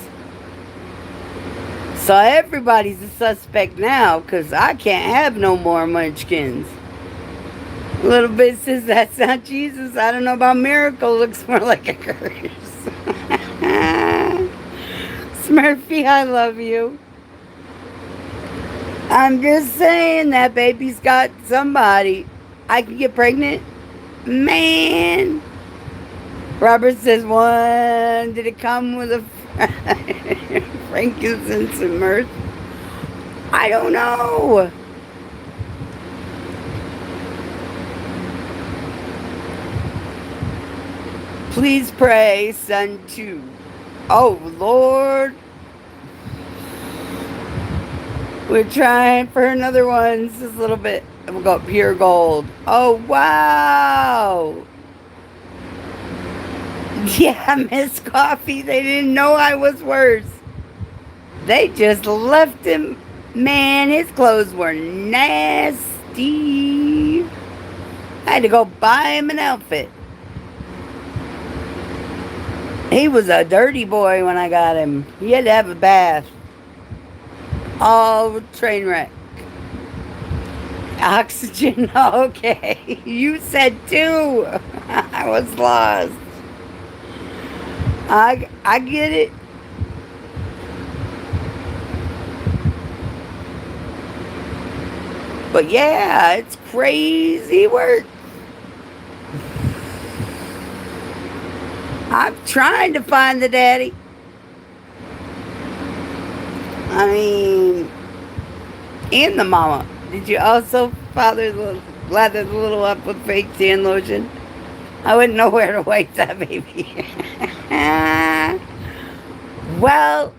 So everybody's a suspect now because I can't have no more munchkins. A little bit says that's not Jesus. I don't know about miracle. Looks more like a curse. Smurfy, I love you. I'm just saying that baby's got somebody. I can get pregnant? Man. Robert says 1. Did it come with a frankincense and mirth? I don't know. Please pray, son 2. Oh, Lord. We're trying for another one. This is a little bit. We'll go pure gold. Oh, wow. Yeah, Miss Coffee. They didn't know I was worse. They just left him. Man, his clothes were nasty. I had to go buy him an outfit. He was a dirty boy when I got him. He had to have a bath. Oh, train wreck. Oxygen, okay. You said 2. I was lost. I get it. But yeah, it's crazy work. I'm trying to find the daddy. I mean, and the mama. Did you also lather the little up with fake tan lotion? I wouldn't know where to wipe that baby. Well,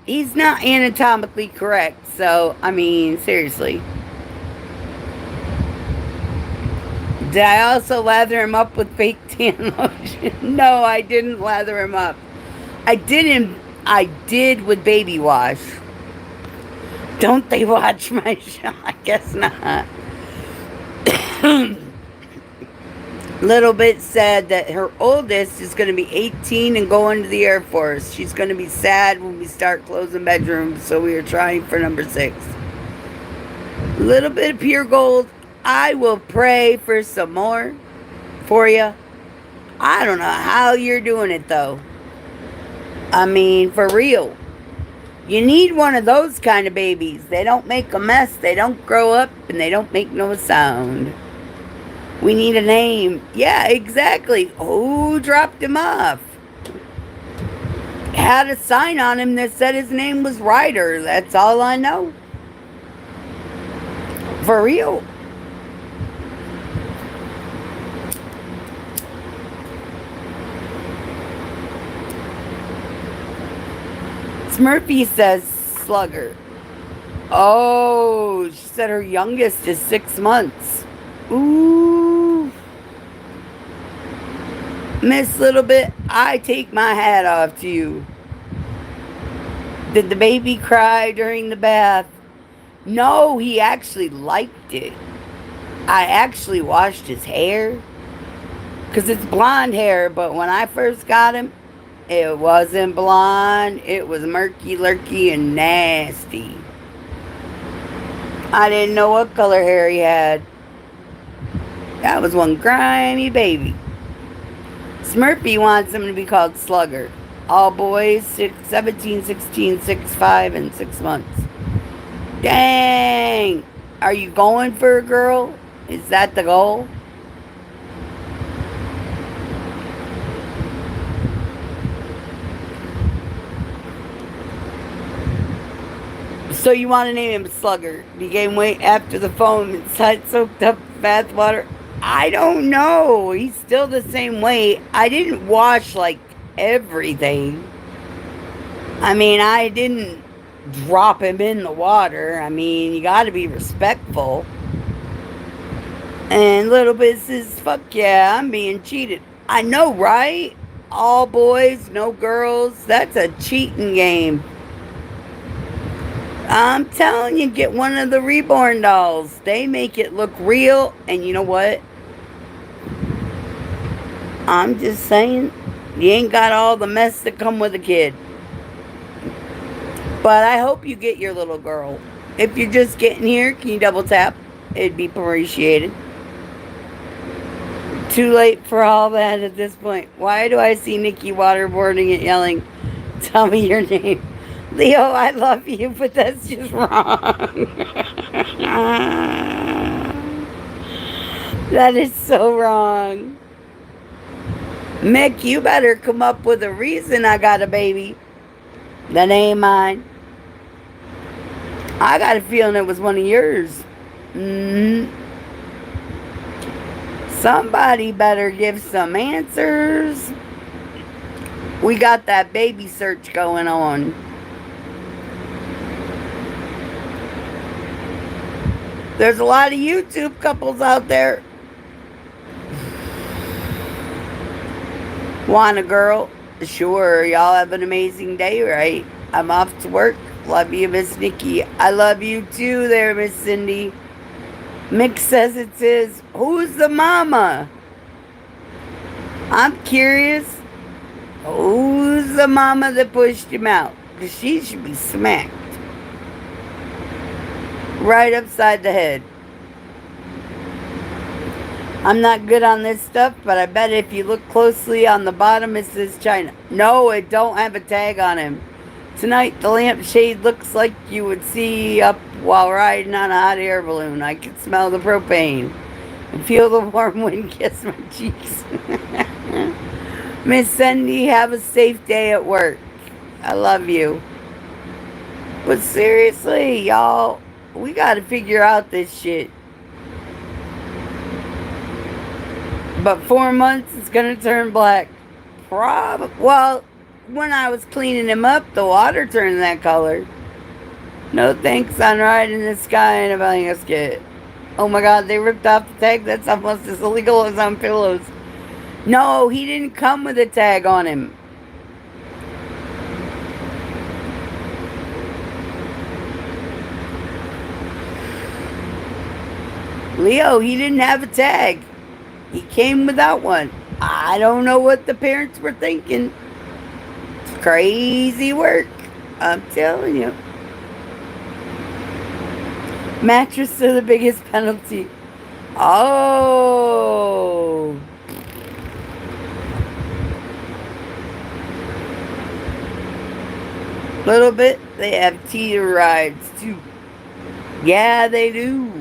he's not anatomically correct, so, I mean, seriously. Did I also lather him up with fake tan lotion? No, I didn't lather him up. I did with baby wash. Don't they watch my show? I guess not. Little Bit said that her oldest is going to be 18 and going to the Air Force. She's going to be sad when we start closing bedrooms, so we are trying for number 6. Little bit of pure gold. I will pray for some more for you. I don't know how you're doing it, though. I mean, for real. You need one of those kind of babies. They don't make a mess, they don't grow up, and they don't make no sound. We need a name. Yeah, exactly. Who dropped him off? Had a sign on him that said his name was Ryder. That's all I know. For real. Smurfy says slugger. Oh, she said her youngest is 6 months. Ooh. Miss Little Bit, I take my hat off to you. Did the baby cry during the bath? No, he actually liked it. I actually washed his hair. Because it's blonde hair, but when I first got him, it wasn't blonde. It was murky, lurky, and nasty. I didn't know what color hair he had. That was one grimy baby. Smurfy wants him to be called Slugger. All boys, 17, 16, 6, 5, and 6 months. Dang! Are you going for a girl? Is that the goal? So you want to name him Slugger? He gained weight after the foam inside soaked up bath water? I don't know. He's still the same weight. I didn't wash like everything. I mean, I didn't drop him in the water. I mean, you got to be respectful. And Little Bit says, fuck yeah, I'm being cheated. I know, right? All boys, no girls. That's a cheating game. I'm telling you, get one of the reborn dolls. They make it look real. And you know what? I'm just saying, you ain't got all the mess that come with a kid. But I hope you get your little girl. If you're just getting here, can you double tap? It'd be appreciated. Too late for all that at this point. Why do I see Nicci waterboarding and yelling, tell me your name? Leo, I love you, but that's just wrong. That is so wrong. Mick, you better come up with a reason I got a baby. That ain't mine. I got a feeling it was one of yours. Somebody better give some answers. We got that baby search going on. There's a lot of YouTube couples out there. Want a girl? Sure, y'all have an amazing day, right? I'm off to work. Love you, Miss Nikki. I love you too there, Miss Cindy. Mick says it's his. Who's the mama? I'm curious. Who's the mama that pushed him out? Because she should be smacked. Right upside the head. I'm not good on this stuff, but I bet if you look closely on the bottom, it says China. No, it don't have a tag on him. Tonight, the lampshade looks like you would see up while riding on a hot air balloon. I can smell the propane and feel the warm wind kiss my cheeks. Miss Cindy, have a safe day at work. I love you. But seriously, y'all, we got to figure out this shit. But 4 months, it's going to turn black. Well, when I was cleaning him up, the water turned that color. No thanks on riding the sky in a basket. Oh my god, they ripped off the tag? That's almost as illegal as on pillows. No, he didn't come with a tag on him. Leo, he didn't have a tag. He came without one. I don't know what the parents were thinking. It's crazy work. I'm telling you. Mattress are the biggest penalty. Oh. Little bit. They have teeter rides too. Yeah, they do.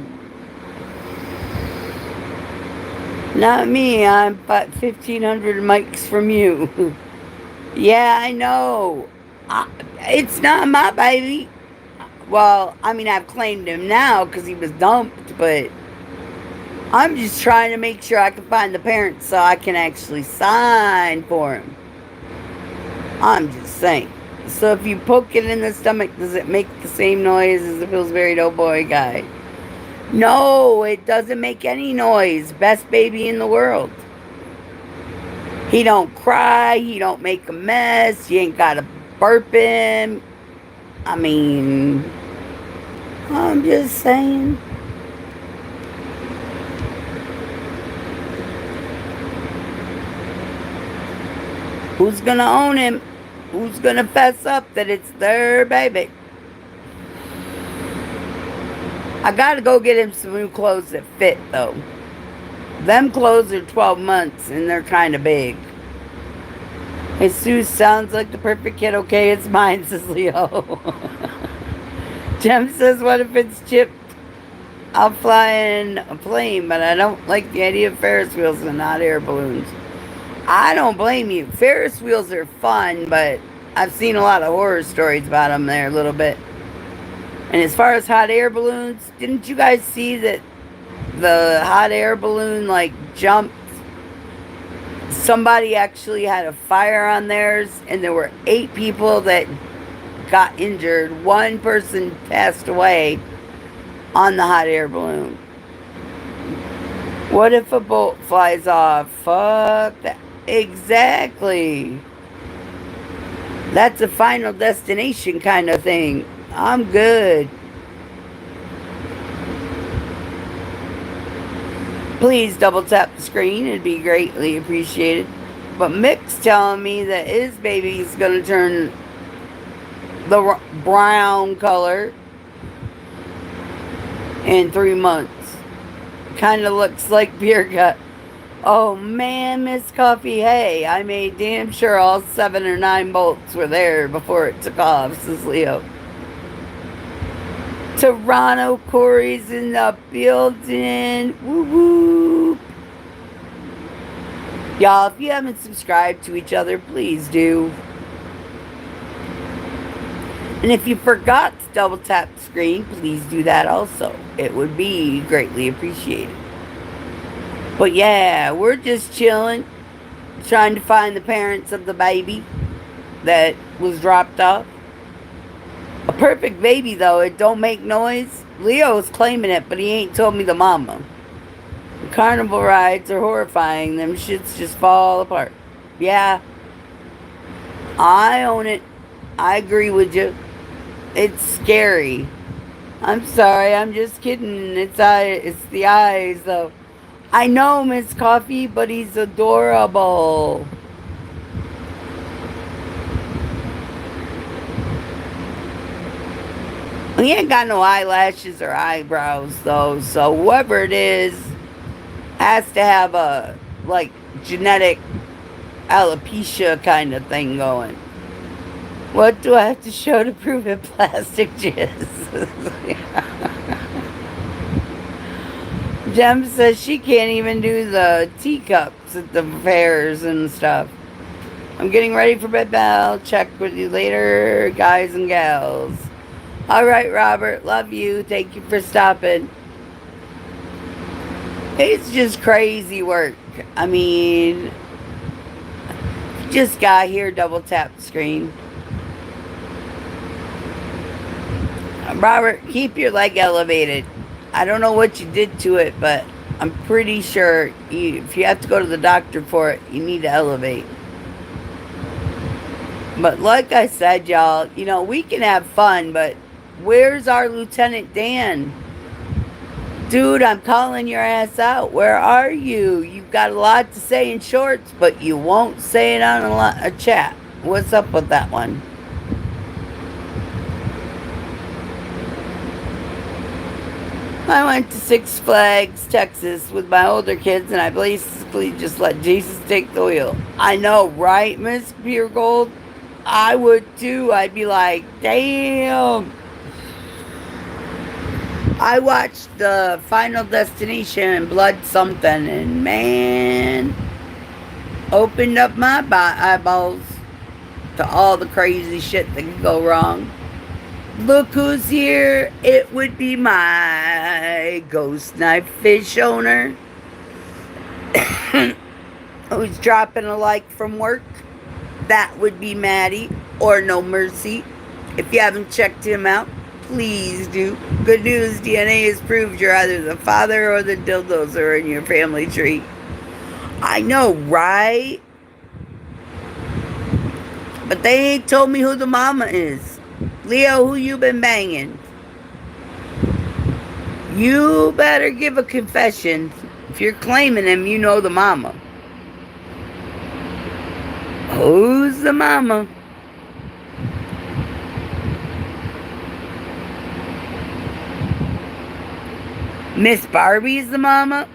Not me. I'm about 1,500 mics from you. Yeah, I know. It's not my baby. Well, I mean, I've claimed him now because he was dumped, but I'm just trying to make sure I can find the parents so I can actually sign for him. I'm just saying. So if you poke it in the stomach, does it make the same noise as the Pillsbury Doughboy guy? No, it doesn't make any noise. Best baby in the world. He don't cry. He don't make a mess. You ain't got to burp him. I mean, I'm just saying. Who's gonna own him? Who's gonna fess up that it's their baby? I gotta go get him some new clothes that fit, though. Them clothes are 12 months and they're kind of big. Jesus sounds like the perfect kid. Okay, it's mine, says Leo. Jem says, what if it's chipped? I'll fly in a plane, but I don't like the idea of Ferris wheels and hot air balloons. I don't blame you. Ferris wheels are fun, but I've seen a lot of horror stories about them there a little bit. And as far as hot air balloons, didn't you guys see that the hot air balloon like jumped? Somebody actually had a fire on theirs, and there were 8 people that got injured. 1 person passed away on the hot air balloon. What if a bolt flies off? Fuck that. Exactly. That's a final destination kind of thing. I'm good. Please double tap the screen. It'd be greatly appreciated. But Mick's telling me that his baby's going to turn the brown color in 3 months. Kind of looks like beer gut. Oh man, Miss Coffee, hey, I made damn sure all 7 or 9 bolts were there before it took off, says Leo. Toronto Corey's in the building. Woo woo. Y'all, if you haven't subscribed to each other, please do. And if you forgot to double tap the screen, please do that also. It would be greatly appreciated. But yeah, we're just chilling, trying to find the parents of the baby that was dropped off. A perfect baby, though. It don't make noise. Leo's claiming it, but he ain't told me the mama. The carnival rides are horrifying. Them shits just fall apart. Yeah, I own it. I agree with you. It's scary. I'm sorry. I'm just kidding. It's the eyes, though. I know, Miss Coffee, but he's adorable. He ain't got no eyelashes or eyebrows, though, so whoever it is has to have a, like, genetic alopecia kind of thing going. What do I have to show to prove it? Plastic jizz. Jem says she can't even do the teacups at the fairs and stuff. I'm getting ready for bed, I'll check with you later, guys and gals. Alright, Robert, love you. Thank you for stopping. It's just crazy work. I mean, just got here, double tap the screen. Robert, keep your leg elevated. I don't know what you did to it, but I'm pretty sure if you have to go to the doctor for it, you need to elevate. But like I said, y'all, you know, we can have fun, but where's our Lieutenant Dan? Dude, I'm calling your ass out. Where are you? You've got a lot to say in shorts, but you won't say it on a chat. What's up with that one? I went to Six Flags, Texas with my older kids, and I basically just let Jesus take the wheel. I know, right, Miss Pure Gold? I would too. I'd be like, damn. I watched the Final Destination, Blood Something, and man, opened up my eyeballs to all the crazy shit that could go wrong. Look who's here. It would be my ghost knife fish owner who's dropping a like from work. That would be Maddie. or No Mercy. If you haven't checked him out, please do. Good news, DNA has proved you're either the father or the dildos are in your family tree. I know, right? But they ain't told me who the mama is. Leo, who you been banging? You better give a confession. If you're claiming him, you know the mama. Who's the mama? Miss Barbie's the mama?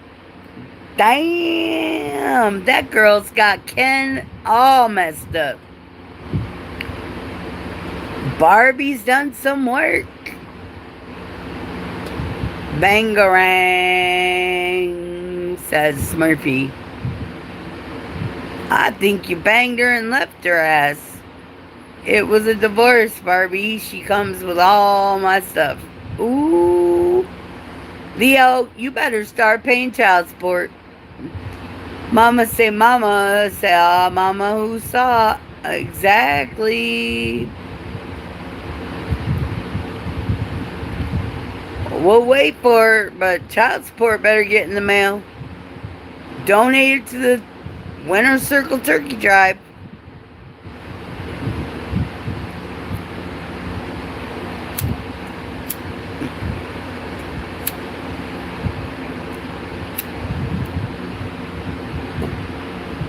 Damn, that girl's got Ken all messed up. Barbie's done some work. Bangarang, says Smurfy. I think you banged her and left her ass. It was a divorce, Barbie. She comes with all my stuff. Ooh. Leo, you better start paying child support. Mama, say ah, mama who saw. Exactly. We'll wait for her, but child support better get in the mail. Donate it to the Winter Circle Turkey Drive.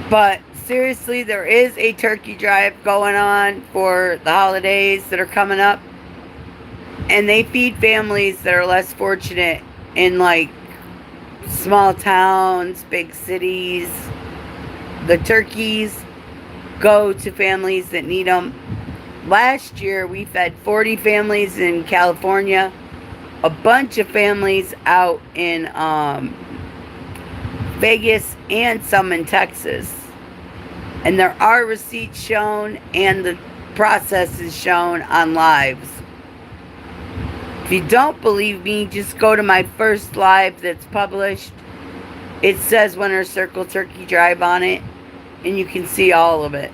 But seriously, there is a turkey drive going on for the holidays that are coming up. And they feed families that are less fortunate in like small towns, big cities. The turkeys go to families that need them. Last year, we fed 40 families in California, a bunch of families out in Vegas, and some in Texas. And there are receipts shown, and the process is shown on lives. If you don't believe me, just go to my first live that's published. It says Winter Circle Turkey Drive on it, and you can see all of it.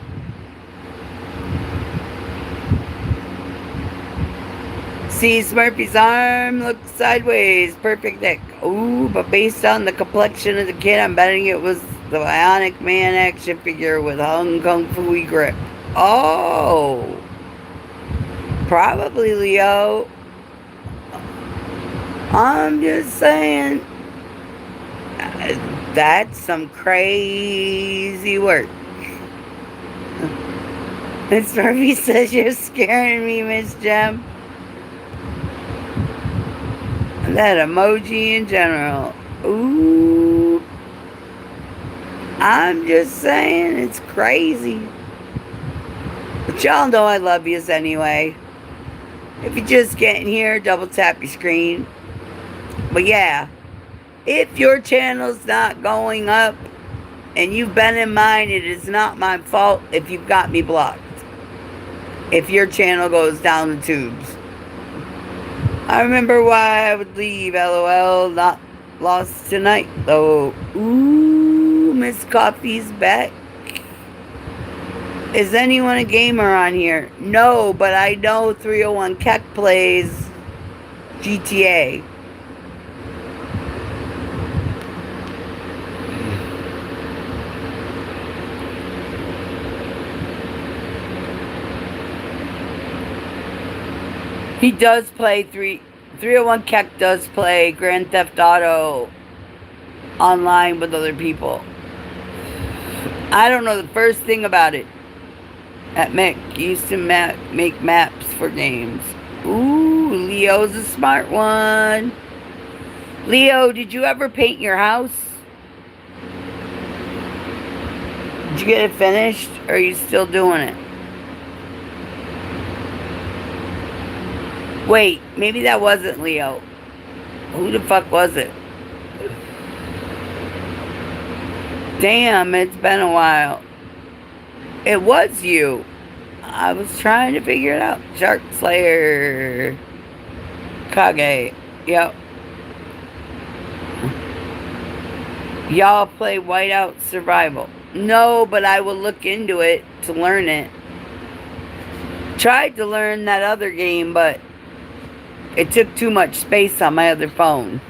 See, Smurfy's arm looks sideways. Perfect neck. Ooh, but based on the complexion of the kid, I'm betting it was the Bionic Man action figure with Hung Kung Fu grip. Oh. Probably, Leo. I'm just saying. That's some crazy work. Miss Murphy says you're scaring me, Miss Jem. That emoji in general. Ooh. I'm just saying, it's crazy. But y'all know I love yous anyway. If you're just getting here, double tap your screen. But yeah, if your channel's not going up and you've been in mine, it is not my fault if you've got me blocked. If your channel goes down the tubes. I remember why I would leave, LOL, not lost tonight, though. Ooh, Miss Coffee's back. Is anyone a gamer on here? No, but I know 301 Keck plays GTA. He does play 301 Keck does play Grand Theft Auto online with other people. I don't know the first thing about it. At Mick used to make maps for games. Ooh, Leo's a smart one. Leo, did you ever paint your house? Did you get it finished? Or are you still doing it? Wait, maybe that wasn't Leo. Who the fuck was it? Damn, it's been a while. It was you. I was trying to figure it out. Shark Slayer. Kage. Yep. Y'all play Whiteout Survival. No, but I will look into it to learn it. Tried to learn that other game, but it took too much space on my other phone.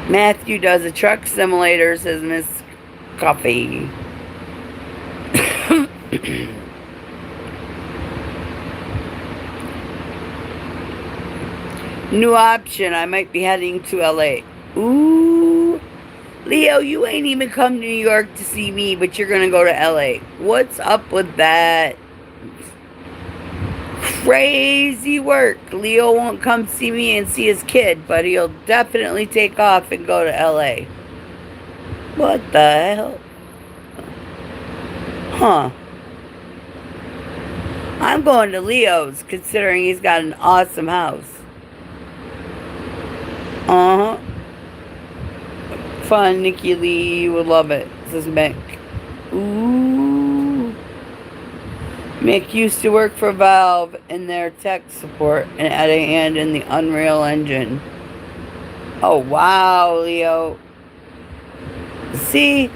Matthew does a truck simulator, says Miss Coffee. New option. I might be heading to LA. Ooh. Leo, you ain't even come to New York to see me, but you're gonna go to LA. What's up with that? Crazy work. Leo won't come see me and see his kid, but he'll definitely take off and go to LA. What the hell? Huh. I'm going to Leo's, considering he's got an awesome house. Uh-huh. Fun, Nicci Lee, you would love it, says Mick. Ooh. Mick used to work for Valve in their tech support and had a hand in the Unreal Engine. Oh, wow, Leo. See,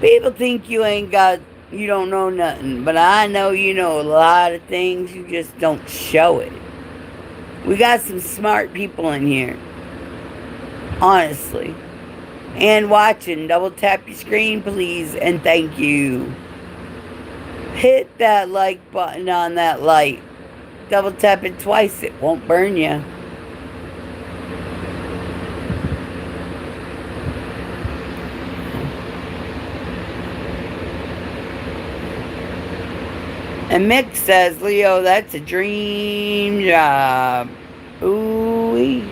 people think you don't know nothing, but I know you know a lot of things, you just don't show it. We got some smart people in here. Honestly. And watching. Double tap your screen, please, and thank you. Hit that like button on that light. Double tap it twice, it won't burn you. And Mick says, Leo, that's a dream job. Ooh-wee.